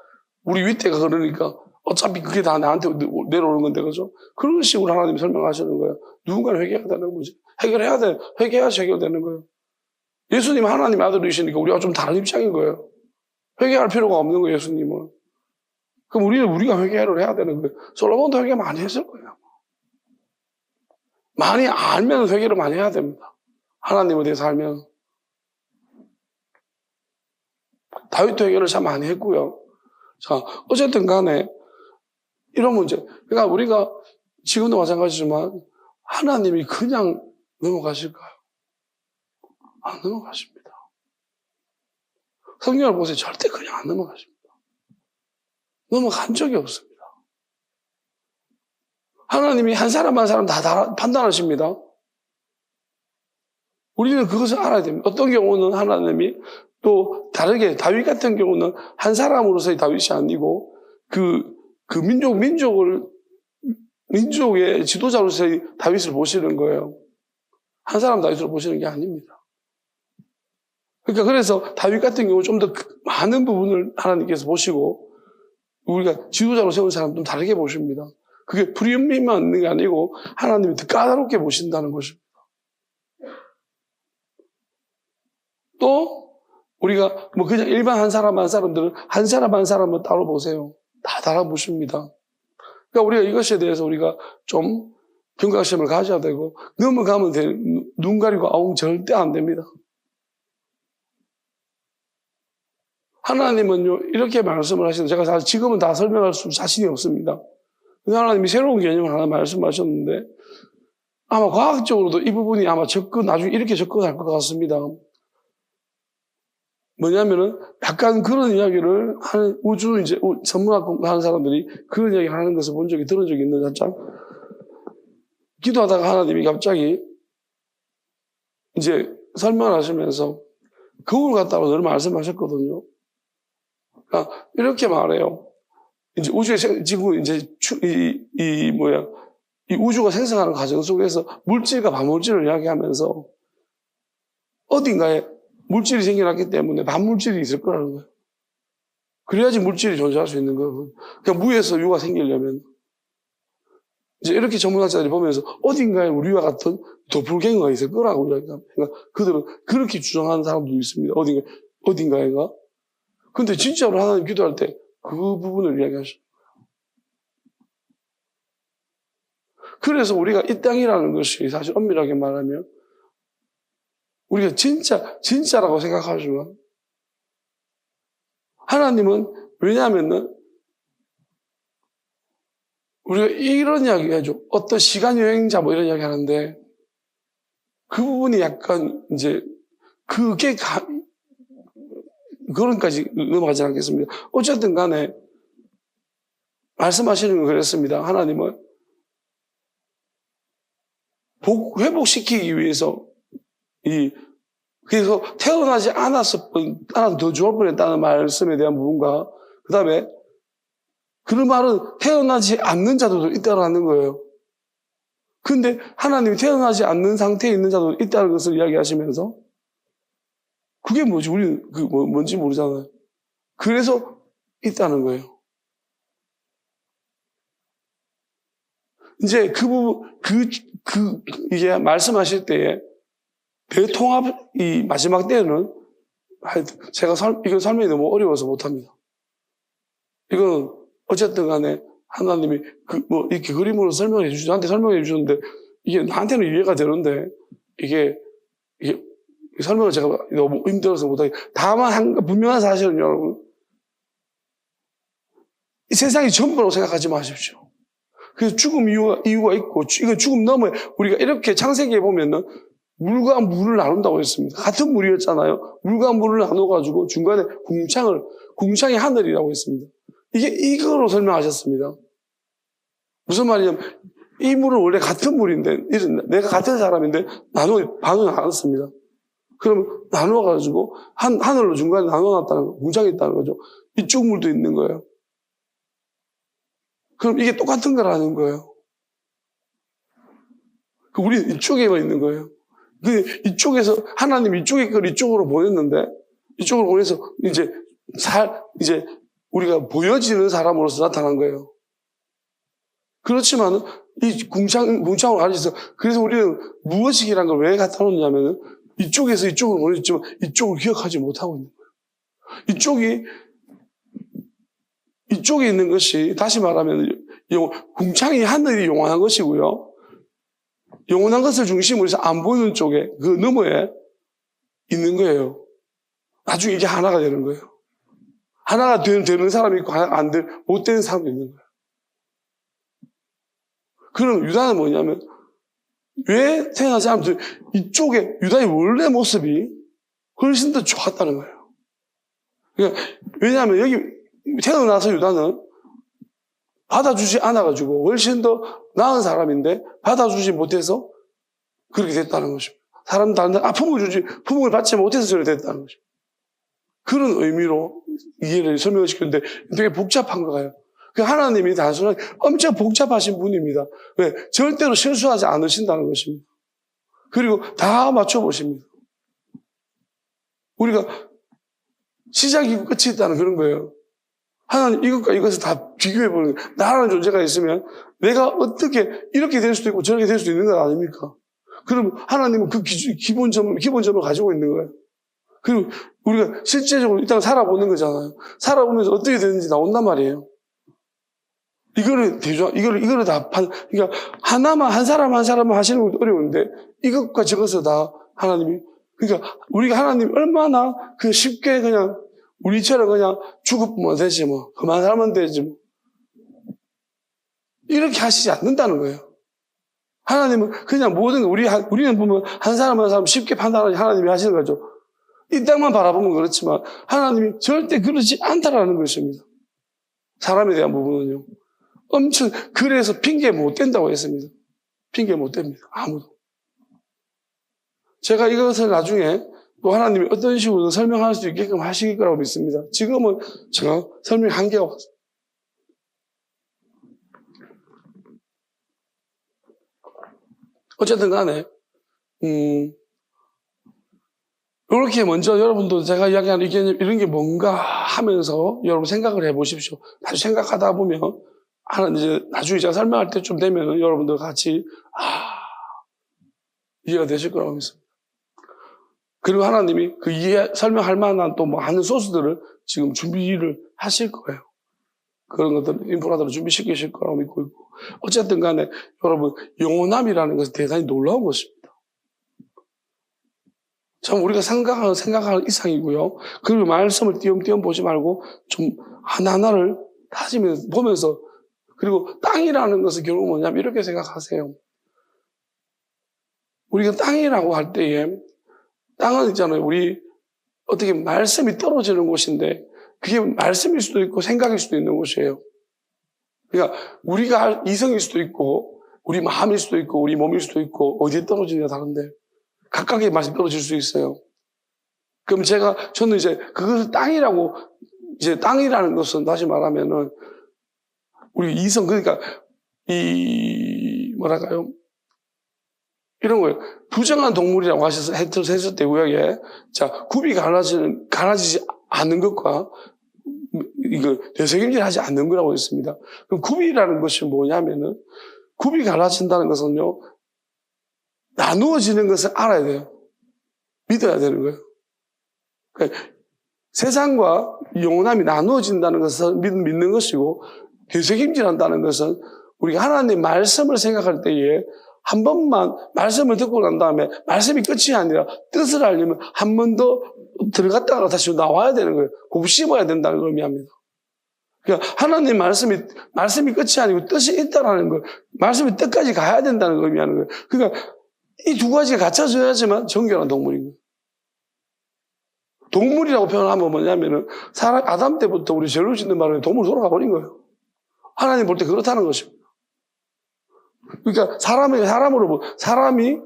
Speaker 1: 우리 윗대가 그러니까. 어차피 그게 다 나한테 내려오는 건데, 그죠? 그런 식으로 하나님이 설명하시는 거예요. 누군가는 회개해야 되는 거지. 회개해야지 해결되는 거예요. 예수님 하나님 아들이시니까 우리가 좀 다른 입장인 거예요. 회개할 필요가 없는 거예요, 예수님은. 그럼 우리가 회개를 해야 되는 거예요. 솔로몬도 회개 많이 했을 거예요. 많이 알면 회개를 많이 해야 됩니다. 하나님에 대해서 알면. 다윗도 회개를 참 많이 했고요. 자, 어쨌든 간에 이런 문제. 그러니까 우리가 지금도 마찬가지지만 하나님이 그냥 넘어가실까요? 안 넘어가십니다. 성경을 보세요. 절대 그냥 안 넘어가십니다. 넘어간 적이 없습니다. 하나님이 한 사람 한 사람 다 판단하십니다. 우리는 그것을 알아야 됩니다. 어떤 경우는 하나님이 또 다르게 다윗 같은 경우는 한 사람으로서의 다윗이 아니고 그 민족의 지도자로서의 다윗을 보시는 거예요. 한 사람 다윗으로 보시는 게 아닙니다. 그러니까 그래서 다윗 같은 경우 좀 더 많은 부분을 하나님께서 보시고 우리가 지도자로 세운 사람 좀 다르게 보십니다. 그게 불의만 있는 게 아니고 하나님이 더 까다롭게 보신다는 것입니다. 또 우리가 뭐 그냥 일반 한 사람들은 한 사람 한 사람은 따로 보세요. 다 달아보십니다. 그러니까 우리가 이것에 대해서 우리가 좀 경각심을 가져야 되고 넘어가면 눈 가리고 아웅 절대 안 됩니다. 하나님은요 이렇게 말씀을 하시는데 제가 사실 지금은 다 설명할 수 자신이 없습니다. 하나님이 새로운 개념을 하나 말씀하셨는데 아마 과학적으로도 이 부분이 아마 나중에 이렇게 접근할 것 같습니다. 뭐냐면은 약간 그런 이야기를 하는 우주 이제 전문학 공부하는 사람들이 그런 이야기 하는 것을 들은 적이 있는데 참 기도하다가 하나님이 갑자기 이제 설명하시면서 거울 같다고 늘 말씀하셨거든요. 그러니까 이렇게 말해요. 이제 지금 이제 이 우주가 생성하는 과정 속에서 물질과 반물질을 이야기하면서 어딘가에 물질이 생겨났기 때문에 반물질이 있을 거라는 거예요. 그래야지 물질이 존재할 수 있는 거예요. 그러니까 무에서 유가 생기려면 이제 이렇게 전문학자들이 보면서 어딘가에 우리와 같은 도플갱어가 있을 거라고 이야기합니다. 그러니까 그들은 그렇게 주장하는 사람도 있습니다. 어딘가에가. 근데 진짜로 하나님 기도할 때 그 부분을 이야기하셔요. 그래서 우리가 이 땅이라는 것이 사실 엄밀하게 말하면 우리가 진짜라고 생각하지만 하나님은 왜냐하면은 우리가 이런 이야기 하죠. 어떤 시간 여행자 뭐 이런 이야기 하는데 그 부분이 약간 이제 그런까지 넘어가지 않겠습니다. 어쨌든 간에 말씀하시는 건 그랬습니다. 하나님은 회복시키기 위해서 그래서 태어나지 않았으면 더 좋을 뻔했다는 말씀에 대한 부분과 그 다음에 그런 말은 태어나지 않는 자들도 있다는 거예요. 근데 하나님이 태어나지 않는 상태에 있는 자도 있다는 것을 이야기하시면서 그게 뭐지? 우리는 뭔지 모르잖아요. 그래서 있다는 거예요. 이제 그 부분, 이게 말씀하실 때에 대통합, 이 마지막 때는 제가 이건 설명이 너무 어려워서 못합니다. 이건 어쨌든 간에 하나님이 이렇게 그림으로 저한테 설명해 주셨는데 이게 나한테는 이해가 되는데 이게 설명을 제가 너무 힘들어서 못하게. 다만 분명한 사실은 여러분, 이 세상이 전부라고 생각하지 마십시오. 그래서 죽음 이유가 있고, 이거 죽음 너머에 우리가 이렇게 창세기에 보면은 물과 물을 나눈다고 했습니다. 같은 물이었잖아요. 물과 물을 나눠가지고 중간에 궁창이 하늘이라고 했습니다. 이거로 설명하셨습니다. 무슨 말이냐면, 이 물은 원래 같은 물인데, 내가 같은 사람인데, 반응을 안 했습니다. 그럼 나눠가지고, 하늘로 중간에 나눠놨다는 거, 궁창이 있다는 거죠. 이쪽 물도 있는 거예요. 그럼 이게 똑같은 거라는 거예요. 우리 이쪽에만 있는 거예요. 이쪽에서, 하나님 이쪽에 걸 이쪽으로 보냈는데, 이쪽으로 보내서 이제 우리가 보여지는 사람으로서 나타난 거예요. 그렇지만, 이 궁창을 가지고, 그래서 우리는 무엇이라는 걸 왜 갖다 놓냐면은, 이쪽에서 이쪽으로 보내졌지만, 이쪽을 기억하지 못하고 있는 거예요. 이쪽에 있는 것이, 다시 말하면, 궁창이 하늘이 영원한 것이고요. 영원한 것을 중심으로 해서 안 보이는 쪽에, 그 너머에 있는 거예요. 나중에 이게 하나가 되는 거예요. 하나가 되는 사람이 있고, 못 되는 사람도 있는 거예요. 그럼 유다는 뭐냐면, 왜 태어나지 않으면 이쪽에 유다의 원래 모습이 훨씬 더 좋았다는 거예요. 그러니까 왜냐하면 여기 태어나서 유다는 받아주지 않아가지고 훨씬 더 나은 사람인데 받아주지 못해서 그렇게 됐다는 것입니다. 사람들 품을 받지 못해서 저렇게 됐다는 것입니다. 그런 의미로 이해를 설명시켰는데 되게 복잡한 거예요. 하나님이 단순하게 엄청 복잡하신 분입니다. 왜? 절대로 실수하지 않으신다는 것입니다. 그리고 다 맞춰보십니다. 우리가 시작이고 끝이 있다는 그런 거예요. 하나님 이것과 이것을 다 비교해보는 거예요. 나라는 존재가 있으면 내가 어떻게 이렇게 될 수도 있고 저렇게 될 수도 있는 것 아닙니까? 그럼 하나님은 그 기본점을 가지고 있는 거예요. 그리고 우리가 실제적으로 일단 살아보는 거잖아요. 살아보면서 어떻게 되는지 나온단 말이에요. 이거를 다, 그러니까 한 사람만 하시는 것도 어려운데 이것과 저것을 다 하나님이, 그러니까 우리가 하나님 얼마나 그 쉽게 그냥 우리처럼 그냥 죽으면 되지 뭐, 그만 살면 되지 뭐. 이렇게 하시지 않는다는 거예요. 하나님은 그냥 모든 우리는 보면 한 사람 쉽게 판단하지 하나님이 하시는 거죠. 이 땅만 바라보면 그렇지만 하나님이 절대 그렇지 않다라는 것입니다. 사람에 대한 부분은요. 엄청, 그래서 핑계 못 댄다고 했습니다. 핑계 못 댑니다. 아무도. 제가 이것을 나중에 또 하나님이 어떤 식으로 설명할 수 있게끔 하실 거라고 믿습니다. 지금은 제가 설명이 한계가 없어요. 어쨌든 간에, 이렇게 먼저 여러분도 제가 이야기하는 이런 게 뭔가 하면서 여러분 생각을 해 보십시오. 나중에 생각하다 보면, 나중에 제가 설명할 때쯤 되면 여러분들 같이, 이해가 되실 거라고 믿습니다. 그리고 하나님이 그 설명할 만한 또 많은 소스들을 지금 준비를 하실 거예요. 그런 것들, 인프라들을 준비시키실 거라고 믿고 있고. 어쨌든 간에 여러분, 영원함이라는 것은 대단히 놀라운 것입니다. 참 우리가 생각할 이상이고요. 그리고 말씀을 띄엄띄엄 보지 말고 좀 하나하나를 보면서, 그리고 땅이라는 것은 결국 뭐냐면 이렇게 생각하세요. 우리가 땅이라고 할 때에 땅은 있잖아요. 우리 어떻게 말씀이 떨어지는 곳인데 그게 말씀일 수도 있고 생각일 수도 있는 곳이에요. 그러니까 우리가 이성일 수도 있고 우리 마음일 수도 있고 우리 몸일 수도 있고 어디에 떨어지느냐 다른데 각각의 맛이 떨어질 수 있어요. 그럼 저는 이제 그것을 땅이라는 것은 다시 말하면은 우리 이성, 그러니까 뭐랄까요? 이런 거예요. 부정한 동물이라고 했을 때 구약에 굽이 갈라지지 않는 것과 되새김질하지 않는 거라고 했습니다. 그럼 굽이라는 것이 뭐냐면은 굽이 갈라진다는 것은요. 나누어지는 것을 알아야 돼요. 믿어야 되는 거예요. 그러니까 세상과 영원함이 나누어진다는 것을 믿는 것이고 되새김질한다는 것은 우리가 하나님 말씀을 생각할 때에 한 번만 말씀을 듣고 난 다음에 말씀이 끝이 아니라 뜻을 알려면 한 번 더 들어갔다가 다시 나와야 되는 거예요. 곱씹어야 된다는 걸 의미합니다. 그러니까 하나님 말씀이 끝이 아니고 뜻이 있다라는 걸, 말씀이 뜻까지 가야 된다는 걸 의미하는 거예요. 그러니까 이 두 가지가 갖춰져야지만 정결한 동물인 거예요. 동물이라고 표현하면 뭐냐면은 아담 때부터 우리 죄를 짓는 바람에 동물로 돌아가 버린 거예요. 하나님 볼 때 그렇다는 것입니다. 그러니까 사람이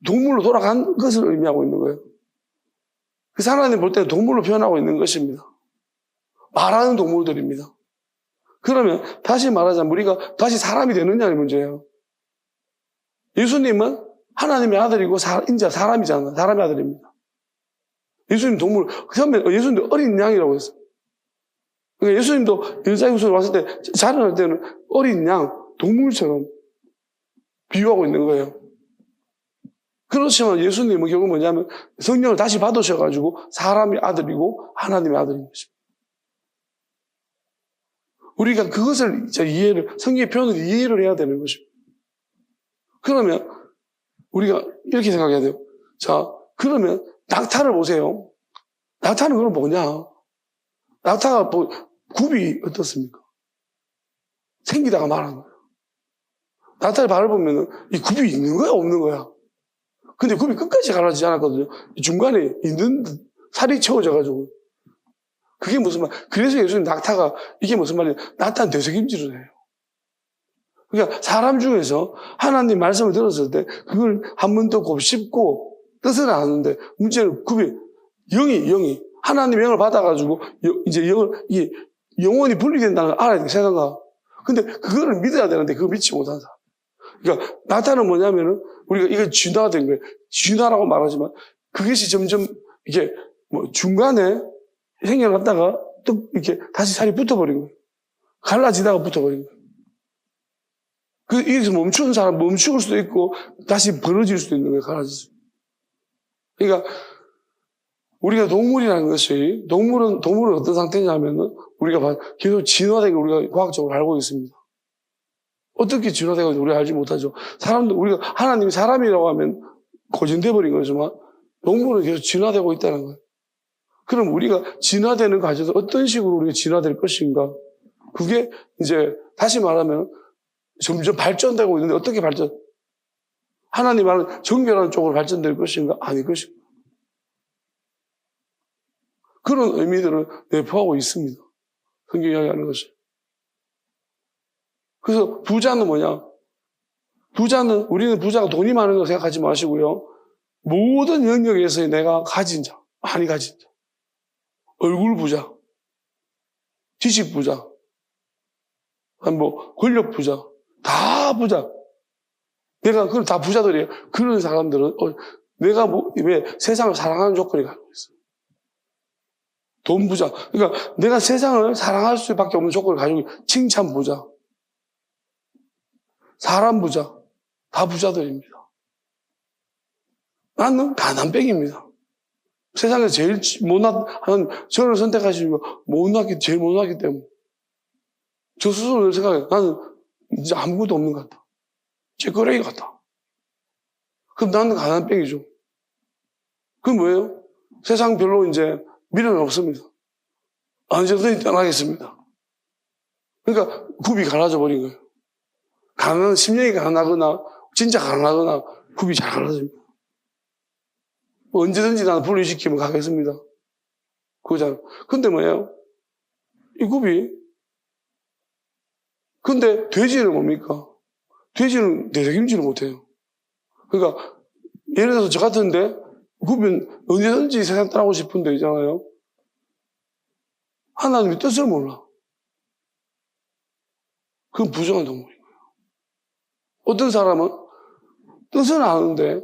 Speaker 1: 동물로 돌아간 것을 의미하고 있는 거예요. 그래서 하나님 볼 때 동물로 표현하고 있는 것입니다. 말하는 동물들입니다. 그러면 다시 말하자면 우리가 다시 사람이 되느냐의 문제예요. 예수님은 하나님의 아들이고 인자 사람이잖아요. 사람의 아들입니다. 예수님 처음에 예수님도 어린 양이라고 했어요. 그러니까 예수님도 여자유수로 왔을 때 자라날 때는 어린 양, 동물처럼 비유하고 있는 거예요. 그렇지만 예수님은 결국 뭐냐면 성령을 다시 받으셔가지고 사람의 아들이고 하나님의 아들인 것입니다. 우리가 그것을 성경의 표현을 이해를 해야 되는 것입니다. 그러면 우리가 이렇게 생각해야 돼요. 그러면 낙타를 보세요. 낙타는 그럼 뭐냐? 낙타가 굽이 어떻습니까? 생기다가 말한 거예요. 낙타의 발을 보면은 이 굽이 있는 거야, 없는 거야? 근데 굽이 끝까지 갈라지지 않았거든요. 중간에 있는 살이 채워져가지고. 그게 무슨 말, 그래서 예수님 낙타가, 이게 무슨 말이에요? 낙타는 되새김질을 해요. 그러니까 사람 중에서 하나님 말씀을 들었을 때 그걸 한 번 더 곱씹고 뜻을 아는데 문제는 영이 하나님의 영을 받아가지고 이제 영혼이 분리된다는 걸 알아야 돼, 세상과. 근데 그거를 믿어야 되는데 그거 믿지 못한 사람. 그러니까 낙타는 뭐냐면은 우리가 이거 쥐나가 된 거예요. 쥐나라고 말하지만 그것이 점점 이게 중간에 생겨났다가 뚝 이렇게 다시 살이 붙어버린 거예요. 갈라지다가 붙어버린 거예요. 여기서 멈추는 사람 멈출 수도 있고 다시 벌어질 수도 있는 거예요. 갈라질 수. 그러니까 우리가 동물이라는 것이 동물은 어떤 상태냐면은 우리가 계속 진화된 걸 우리가 과학적으로 알고 있습니다. 어떻게 진화되고 우리가 알지 못하죠. 사람도 우리가 하나님이 사람이라고 하면 고정돼 버린 거지만 동물은 계속 진화되고 있다는 거예요. 그럼 우리가 진화되는 과정에서 어떤 식으로 우리가 진화될 것인가? 그게 이제 다시 말하면 점점 발전되고 있는데 어떻게 하나님 말은 정결한 쪽으로 발전될 것인가? 아닐 것인가? 그런 의미들을 내포하고 있습니다. 성경이 이야기하는 것이. 그래서 부자는 뭐냐? 우리는 부자가 돈이 많은 거 생각하지 마시고요. 모든 영역에서 내가 가진 자, 많이 가진 자. 얼굴 부자, 지식 부자, 권력 부자, 다 부자. 그럼 다 부자들이에요. 그런 사람들은, 왜 세상을 사랑하는 조건이 갖고 있어요. 돈 부자. 그러니까 내가 세상을 사랑할 수밖에 없는 조건을 가지고 칭찬 부자, 사람 부자, 다 부자들입니다. 나는 가난뱅입니다. 세상에서 제일 못난 저를 선택하시는 거 제일 못났기 때문에 저 스스로 생각해요. 나는 이제 아무것도 없는 것 같다. 찌꺼레기 같다. 그럼 나는 가난뱅이죠. 그럼 뭐예요? 세상 별로 이제 미련은 없습니다. 언제든지 떠나겠습니다. 그러니까 굽이 갈라져 버린 거예요. 심령이 가난하거나 진짜 가난하거나 굽이 잘 갈라집니다. 언제든지 나는 분리시키면 가겠습니다. 그거잖아요. 근데 뭐예요? 이 굽이. 근데 돼지는 뭡니까? 돼지는 되새김질을 못해요. 그러니까 예를 들어서 저 같은데 굽이 언제든지 세상 떠나고 싶은데 있잖아요. 하나님의 뜻을 몰라. 그건 부정한 동물인 거예요. 어떤 사람은 뜻은 아는데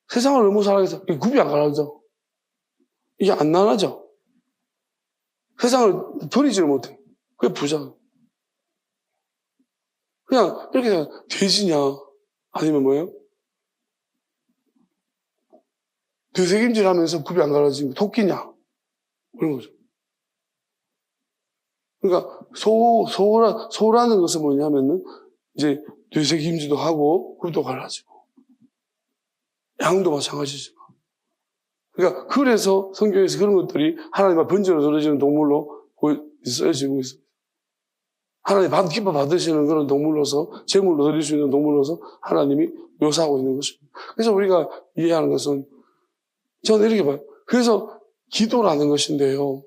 Speaker 1: 세상을 너무 사랑해서 굽이 안 갈라져. 이게 안 나눠져. 세상을 버리지를 못해. 그게 부자. 그냥 이렇게 생각, 돼지냐? 아니면 뭐예요? 되새김질 하면서 굽이 안 갈라지는 토끼냐? 그런 거죠. 그러니까 소라는 것은 뭐냐면은 이제 되새김질도 하고 굽도 갈라지고 양도 마찬가지죠. 그러니까 그래서 성경에서 그런 것들이 하나님과 번제로 드려지는 동물로 쓰여지고 있습니다. 하나님 기뻐 받으시는 그런 동물로서 제물로 드릴 수 있는 동물로서 하나님이 묘사하고 있는 것입니다. 그래서 우리가 이해하는 것은 저는 이렇게 봐요. 그래서 기도라는 것인데요.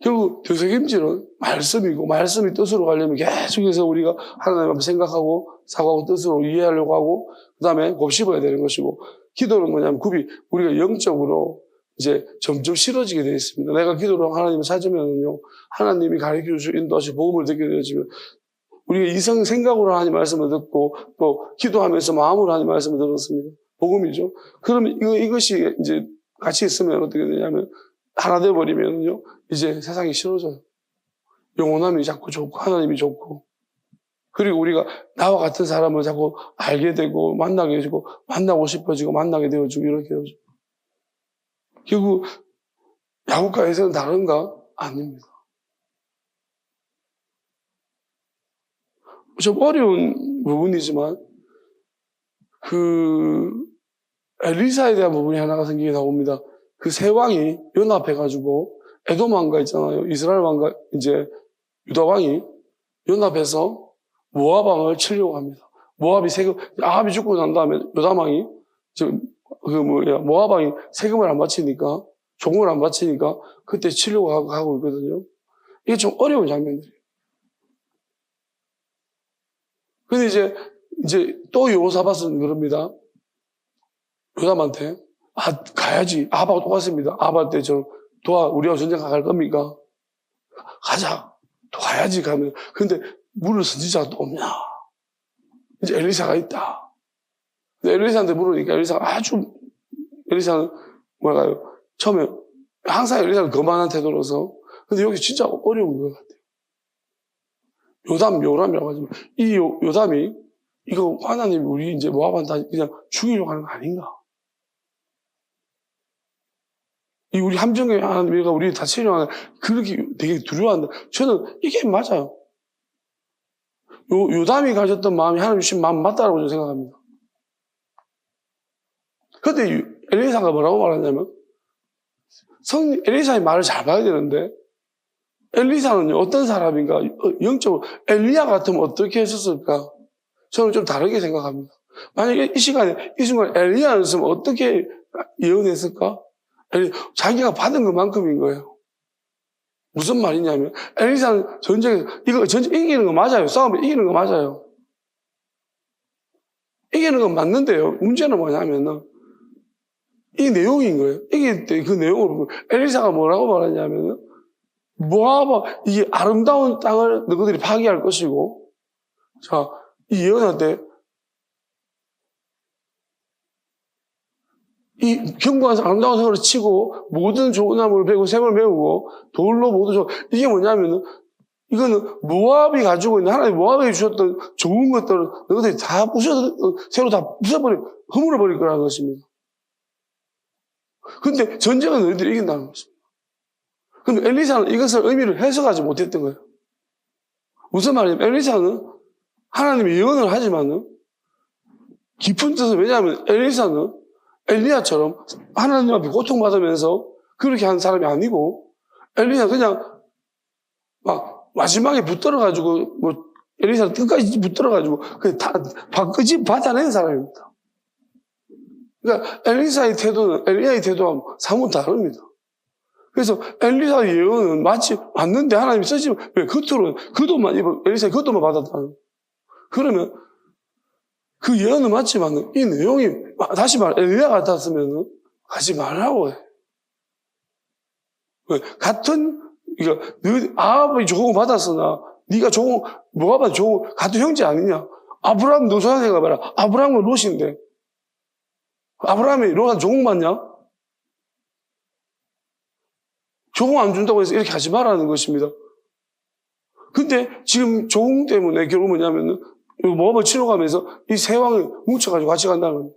Speaker 1: 결국 되새김질은 말씀이고 말씀이 뜻으로 가려면 계속해서 우리가 하나님 앞에 생각하고 사고하고 뜻으로 이해하려고 하고 그 다음에 곱씹어야 되는 것이고 기도는 뭐냐면 우리가 영적으로 이제 점점 싫어지게 되어 있습니다. 내가 기도로 하나님을 찾으면요 하나님이 가르쳐 주시고 인도하시고 복음을 듣게 되어지면 우리가 이성 생각으로 하나님 말씀을 듣고 또 기도하면서 마음으로 하나님 말씀을 들었습니다. 복음이죠. 그러면 이것이 이제 같이 있으면 어떻게 되냐면 하나 되어버리면요 이제 세상이 싫어져요. 영원함이 자꾸 좋고 하나님이 좋고 그리고 우리가 나와 같은 사람을 자꾸 알게 되고 만나게 되고 만나고 싶어지고 만나게 되어지고 이렇게 되어지고 결국 야곱과에서는 다른가? 아닙니다. 좀 어려운 부분이지만 엘리사에 대한 부분이 하나가 생기게 나옵니다. 그 세 왕이 연합해가지고 에돔 왕가 있잖아요. 이스라엘 왕가 이제 유다 왕이 연합해서 모압 왕을 치려고 합니다. 아합이 죽고 난 다음에 유다 왕이 모압 왕이 세금을 안 바치니까 종을 안 바치니까 그때 치려고 하고 있거든요. 이게 좀 어려운 장면들이에요. 근데 이제 또 여호사밧은 그럽니다. 요담한테 가야지. 아합하고 똑같습니다. 아합한테 우리하고 전쟁 갈 겁니까? 가자. 또 가야지. 가면. 근데 물을 선지자가 또 없냐? 이제 엘리사가 있다. 근데 엘리사한테 물으니까 엘리사는 처음에 항상 엘리사는 거만한 태도로서. 근데 여기 진짜 어려운 것 같아요. 요람이라고 하지만, 이 요담이, 이거 하나님이 우리 이제 모압한테 그냥 죽이려고 하는 거 아닌가? 이 우리 함정에 하나님이 우리 다치려고 하는, 그렇게 되게 두려워한다. 저는 이게 맞아요. 요담이 가졌던 마음이 하나님 주신 마음 맞다라고 저는 생각합니다. 그런데 엘리사가 뭐라고 말하냐면, 엘리사의 말을 잘 봐야 되는데, 엘리사는 어떤 사람인가? 영적으로 엘리야 같으면 어떻게 했었을까? 저는 좀 다르게 생각합니다. 만약에 이 시간에, 이 순간 엘리야였으면 어떻게 예언했을까? 자기가 받은 것만큼인 거예요. 무슨 말이냐면, 엘리사는 전쟁에서, 이거 전쟁 이기는 거 맞아요. 싸움을 이기는 거 맞아요. 이기는 건 맞는데요. 문제는 뭐냐면은, 이 내용인 거예요. 이길 때 그 내용을 보면, 엘리사가 뭐라고 말하냐면은, 모압아, 이게 아름다운 땅을 너희들이 파괴할 것이고, 자, 이 예언할 때, 이 견고한 아름다운 성을 치고, 모든 좋은 나무를 베고 샘을 메우고, 돌로 모두 이게 뭐냐면은, 이거는 모압이 가지고 있는, 하나님 모압에게 주셨던 좋은 것들을 너희들이 다 새로 다 허물어버릴 거라는 것입니다. 근데 전쟁은 너희들이 이긴다는 것입니다. 근데 엘리사는 이것을 의미를 해석하지 못했던 거예요. 무슨 말이냐면 엘리사는 하나님이 예언을 하지만은 깊은 뜻은, 왜냐하면 엘리사는 엘리야처럼 하나님 앞에 고통받으면서 그렇게 한 사람이 아니고, 엘리야 그냥 막 마지막에 붙들어가지고 엘리사 끝까지 붙들어가지고 그냥 다 끝이 받아낸 사람입니다. 그러니까 엘리사의 태도는 엘리야의 태도와 사뭇 다릅니다. 그래서 엘리사의 예언은 마치 맞는데 하나님이 쓰시면 왜 겉으로는 엘리사의 겉도만 받았다는. 그러면 그 예언은 맞지만 이 내용이 다시 말해 엘리야 같았으면 하지 말라고 해. 왜? 같은 너희 아합이 조공 받았으나 네가 조공 모압은 조공 같은 형제 아니냐? 아브라함 노소한 생각해봐라. 아브라함은 롯인데 아브라함이 롯한 조공 받냐? 조공 안 준다고 해서 이렇게 하지 말라는 것입니다. 근데 지금 조공 때문에 결국 뭐냐면은 모압을 치러 가면서 이 세 왕을 뭉쳐가지고 같이 간다는 거예요.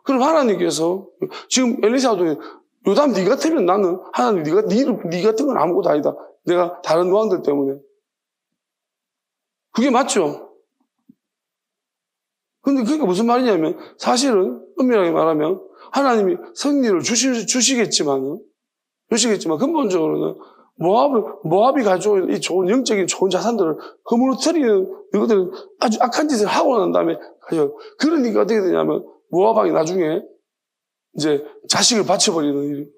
Speaker 1: 그럼 하나님께서 지금 엘리사도 요담 네 같으면 나는 하나님 네 같은 건 아무것도 아니다. 내가 다른 왕들 때문에. 그게 맞죠? 근데 그게 무슨 말이냐면 사실은 엄밀하게 말하면 하나님이 승리를 주시겠지만 근본적으로는 모압이 가지고 있는 이 좋은 영적인 좋은 자산들을 허물어뜨리는 이것들은 아주 악한 짓을 하고 난 다음에 가요. 그러니까 어떻게 되냐면 모압 왕이 나중에 이제 자식을 바쳐버리는 일이.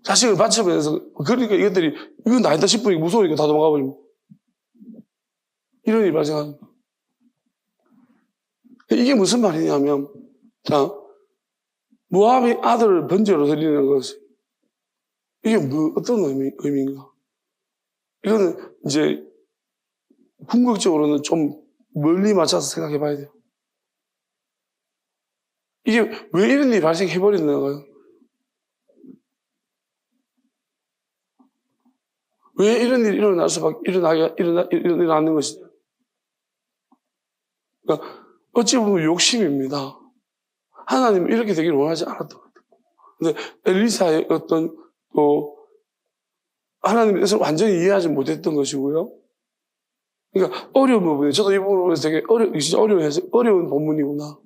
Speaker 1: 자식을 바쳐버려서 그러니까 이건 아니다 싶으니까 무서우니까 다 도망가 버립니다. 이런 일이 발생하는 거예요. 이게 무슨 말이냐면 자 모압의 아들을 번제로 드리는 것이 이게 어떤 의미인가? 이거는 이제 궁극적으로는 좀 멀리 맞춰서 생각해 봐야 돼요. 이게 왜 이런 일이 발생해버리는가요? 왜 이런 일이 일어나는 것이냐? 그러니까 어찌 보면 욕심입니다. 하나님은 이렇게 되기를 원하지 않았던 것 같아요. 근데 엘리사의 어떤 하나님의 뜻을 완전히 이해하지 못했던 것이고요. 그러니까 어려운 부분이 저도 이 부분을 되게 진짜 어려운 본문이구나.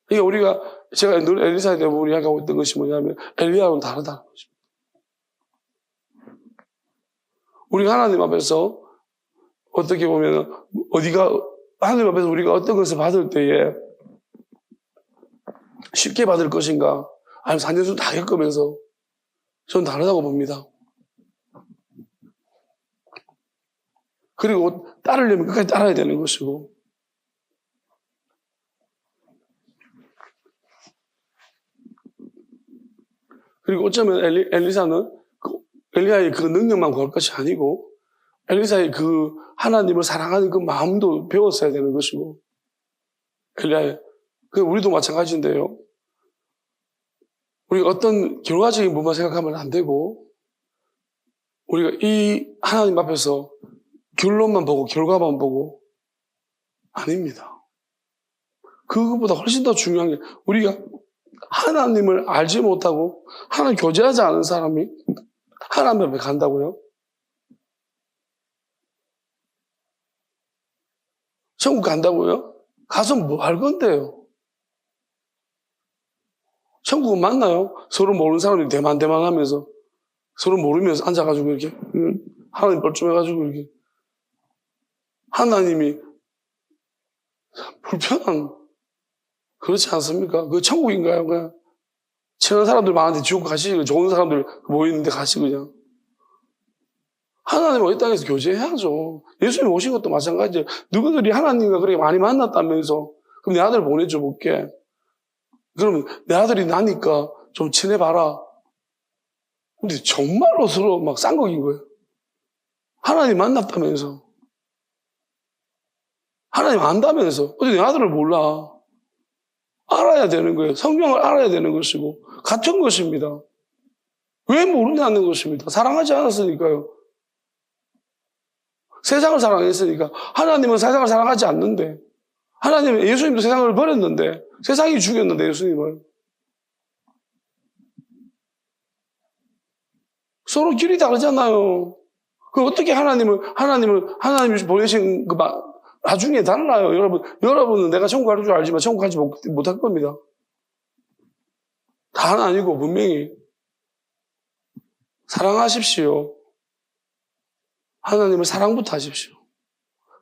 Speaker 1: 그러니까 제가 늘 엘리사에 대한 부분을 이야기하고 있던 것이 뭐냐면 엘리야와는 다르다는 것입니다. 우리가 하나님 앞에서 어떻게 보면 하나님 앞에서 우리가 어떤 것을 받을 때에 쉽게 받을 것인가 아니면 4년수 다 겪으면서 저는 다르다고 봅니다. 그리고 따르려면 끝까지 따라야 되는 것이고 그리고 어쩌면 엘리사는 엘리야의 그 능력만 구할 것이 아니고 엘리사의 그 하나님을 사랑하는 그 마음도 배웠어야 되는 것이고 우리도 마찬가지인데요. 우리가 어떤 결과적인 부분만 생각하면 안 되고, 우리가 이 하나님 앞에서 결론만 보고 결과만 보고, 아닙니다. 그것보다 훨씬 더 중요한 게, 우리가 하나님을 알지 못하고 하나님 교제하지 않은 사람이 하나님 앞에 간다고요? 천국 간다고요? 가서 뭐 할 건데요? 천국은 만나요? 서로 모르는 사람들이 대만대만하면서 서로 모르면서 앉아가지고 이렇게 하나님 뻘쭘해가지고 이렇게 하나님이 불편한, 그렇지 않습니까? 그 천국인가요? 그냥 친한 사람들 많은데 지옥 가시고 좋은 사람들 모이는데 가시고 그냥. 하나님과 이 땅에서 교제해야죠. 예수님 오신 것도 마찬가지예요. 누구들이 하나님과 그렇게 많이 만났다면서 그럼 내 아들 보내줘 볼게. 그러면 내 아들이 나니까 좀 친해봐라. 근데 정말로 서로 막 쌍꺼긴 거예요. 하나님 만났다면서. 하나님 안다면서. 어디 내 아들을 몰라. 알아야 되는 거예요. 성경을 알아야 되는 것이고 같은 것입니다. 왜 모르냐는 것입니다. 사랑하지 않았으니까요. 세상을 사랑했으니까. 하나님은 세상을 사랑하지 않는데, 하나님은 예수님도 세상을 버렸는데, 세상이 죽였는데 예수님을. 서로 길이 다르잖아요. 그 어떻게 하나님이 보내신 그 나중에 달라요. 여러분은 내가 천국 갈 줄 알지만 천국 가지 못할 겁니다. 다는 아니고 분명히 사랑하십시오. 하나님을 사랑부터 하십시오.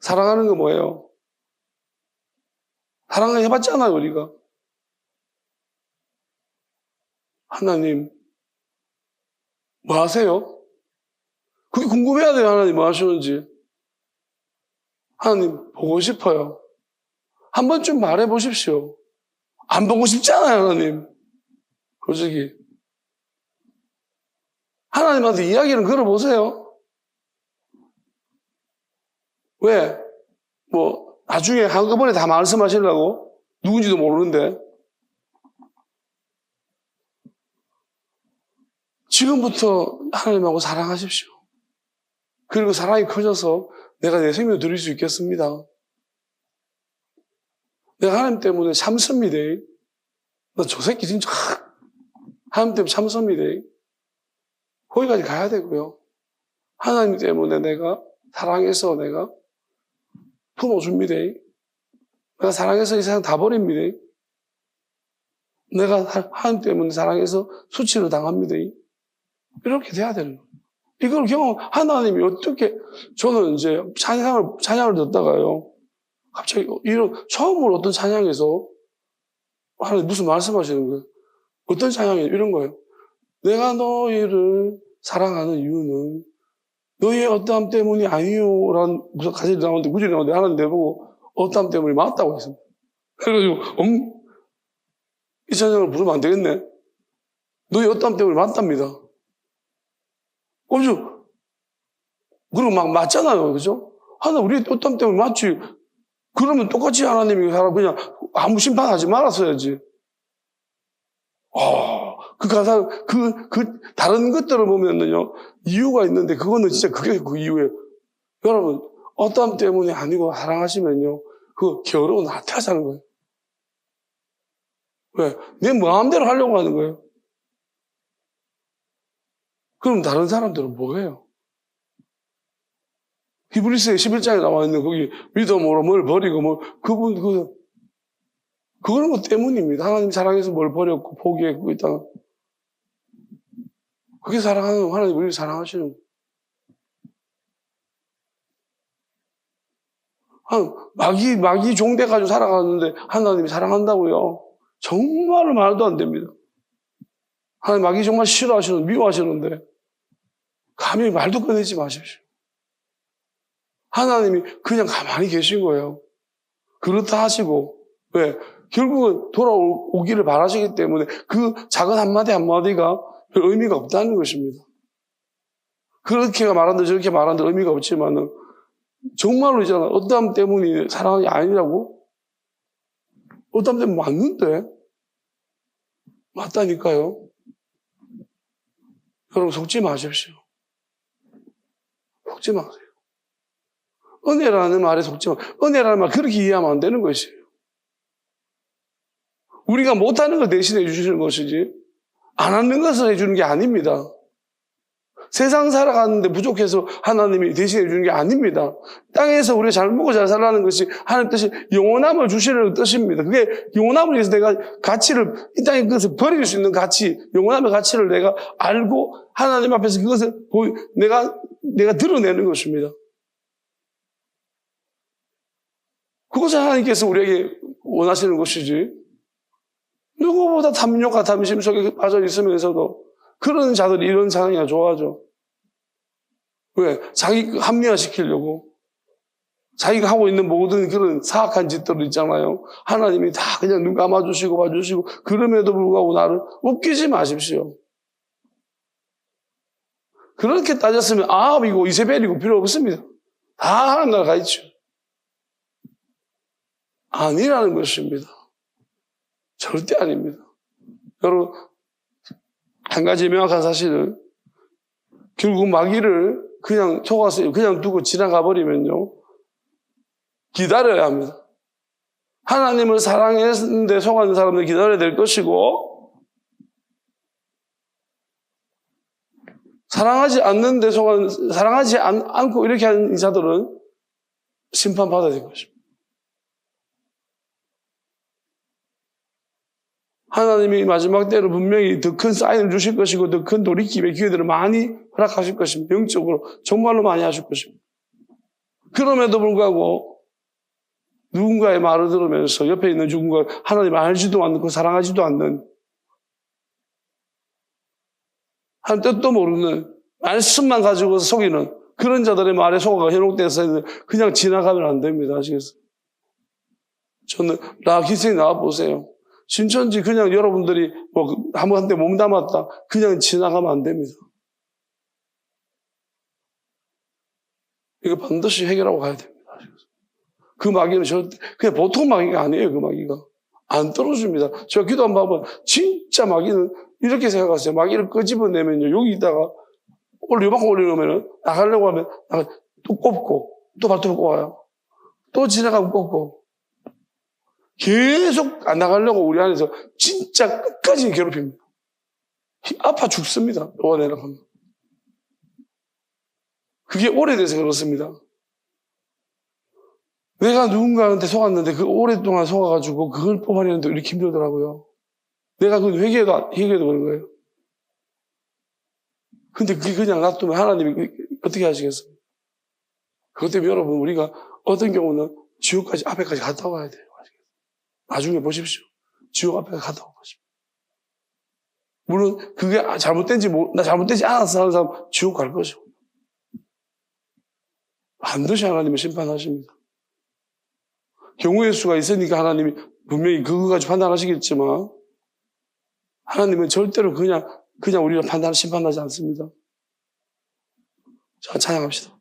Speaker 1: 사랑하는 거 뭐예요? 사랑을 해봤잖아요, 우리가. 하나님, 뭐 하세요? 그게 궁금해야 돼요, 하나님 뭐 하시는지. 하나님, 보고 싶어요. 한 번쯤 말해보십시오. 안 보고 싶잖아요, 하나님. 솔직히. 하나님한테 이야기를 걸어보세요. 왜? 나중에 한꺼번에 다 말씀하시려고? 누군지도 모르는데. 지금부터 하나님하고 사랑하십시오. 그리고 사랑이 커져서 내가 내 생명을 드릴 수 있겠습니다. 내가 하나님 때문에 참습니다. 나 저 새끼 진짜 하나님 때문에 참습니다. 거기까지 가야 되고요. 하나님 때문에 내가 사랑해서 내가 품어줍니다. 내가 사랑해서 이 세상 다 버립니다. 내가 하나님 때문에 사랑해서 수치를 당합니다. 이렇게 돼야 되는 거예요. 이걸 하나님이 어떻게, 저는 이제 찬양을 듣다가요. 갑자기 처음으로 어떤 찬양에서 하나님 무슨 말씀하시는 거예요? 어떤 찬양이에요? 이런 거예요. 내가 너희를 사랑하는 이유는 너희의 어떠함 때문이 아니요. 라는 무슨 가사가 나오는데, 구절이 나오는데 하나님 내보고 어떠함 때문이 맞다고 했습니다. 그래가지고, 이 찬양을 부르면 안 되겠네. 너희 어떠함 때문이 맞답니다. 그죠? 그리고 막 맞잖아요. 그죠? 하나님, 우리 어떠함 때문에 맞지. 그러면 똑같이 하나님이 그냥 아무 심판하지 말았어야지. 그 가사, 다른 것들을 보면은요, 이유가 있는데, 그거는 진짜 그게 그 이유예요. 여러분, 어떠함 때문에 아니고 사랑하시면요, 겨울은 나타나는 거예요. 왜? 내 마음대로 하려고 하는 거예요. 그럼 다른 사람들은 뭐예요? 히브리서의 11장에 나와 있는 거기 믿음으로 뭘 버리고 그런 것 때문입니다. 하나님 사랑해서 뭘 버렸고 포기했고 있다가. 그게 사랑하는, 하나님 우리를 사랑하시는. 마귀 종돼가지고 살아가는데 하나님이 사랑한다고요? 정말 말도 안 됩니다. 하나님 마귀 정말 싫어하시는, 미워하시는데 감히 말도 꺼내지 마십시오. 하나님이 그냥 가만히 계신 거예요. 그렇다 하시고. 왜? 결국은 돌아오기를 바라시기 때문에 그 작은 한마디 한마디가 별 의미가 없다는 것입니다. 그렇게 말한다 저렇게 말한다 의미가 없지만은 정말로 있잖아. 어떠함 때문이 사랑이 아니라고? 어떠함 때문에 맞는데? 맞다니까요. 여러분 속지 마십시오. 속지 마세요. 은혜라는 말에 속지 마. 은혜라는 말 그렇게 이해하면 안 되는 것이에요. 우리가 못하는 걸 대신해 주시는 것이지 안 하는 것을 해주는 게 아닙니다. 세상 살아가는데 부족해서 하나님이 대신해 주는 게 아닙니다. 땅에서 우리가 잘 먹고 잘 살라는 것이 하나님 뜻이 영원함을 주시는 뜻입니다. 그게 영원함을 위해서 내가 가치를 이 땅의 것을 버릴 수 있는 가치, 영원함의 가치를 내가 알고 하나님 앞에서 그것을 내가 드러내는 것입니다. 그것을 하나님께서 우리에게 원하시는 것이지 누구보다 탐욕과 탐심 속에 빠져 있으면서도 그런 자들이 이런 상황이 좋아하죠. 왜? 자기 합리화시키려고. 자기가 하고 있는 모든 그런 사악한 짓들 있잖아요. 하나님이 다 그냥 눈 감아주시고 봐주시고 그럼에도 불구하고 나를 웃기지 마십시오. 그렇게 따졌으면 아합이고 이세벨이고 필요 없습니다. 다 하나님 나라 가 있죠. 아니라는 것입니다. 절대 아닙니다. 여러분 한 가지 명확한 사실은 결국 마귀를 그냥 속아서 그냥 두고 지나가 버리면요. 기다려야 합니다. 하나님을 사랑했는데 속아는 사람들 기다려야 될 것이고 사랑하지 않는데 사랑하지 않고 이렇게 하는 자들은 심판받아야 될 것입니다. 하나님이 마지막 때로 분명히 더 큰 사인을 주실 것이고 더 큰 돌이킴의 기회들을 많이 허락하실 것입니다. 영적으로 정말로 많이 하실 것입니다. 그럼에도 불구하고 누군가의 말을 들으면서 옆에 있는 누군가 하나님을 알지도 않고 사랑하지도 않는 한 뜻도 모르는 말씀만 가지고 속이는 그런 자들의 말에 속아가 현혹돼서 그냥 지나가면 안 됩니다. 아시겠어요? 저는 라키스에 나와보세요. 신천지 그냥 여러분들이 한때 몸담았다. 그냥 지나가면 안 됩니다. 이거 반드시 해결하고 가야 됩니다. 그 마귀는 그냥 보통 마귀가 아니에요. 그 마귀가. 안 떨어집니다. 제가 기도 한번 봐봐. 진짜 마귀는 이렇게 생각하세요. 마귀를 끄집어내면요. 여기다가 요만큼 올려놓으면 나가려고 하면 또 꼽고 또 발톱을 꼽아요. 또 지나가면 꼽고 계속 안 나가려고 우리 안에서 진짜 끝까지 괴롭힙니다. 아파 죽습니다. 요한에는 하면. 그게 오래돼서 그렇습니다. 내가 누군가한테 속았는데 그 오랫동안 속아가지고 그걸 뽑아내는데 이렇게 힘들더라고요. 내가 그 회개도 그런 거예요. 근데 그게 그냥 놔두면 하나님이 어떻게 하시겠어요? 그것 때문에 여러분 우리가 어떤 경우는 지옥까지 앞에까지 갔다 와야 돼요. 나중에 보십시오. 지옥 앞에 갔다 온 것입니다. 물론 그게 나 잘못되지 않았어 하는 사람 지옥 갈 것이고 반드시 하나님은 심판하십니다. 경우의 수가 있으니까 하나님이 분명히 그거 가지고 판단하시겠지만 하나님은 절대로 그냥 우리를 심판하지 않습니다. 자, 찬양합시다.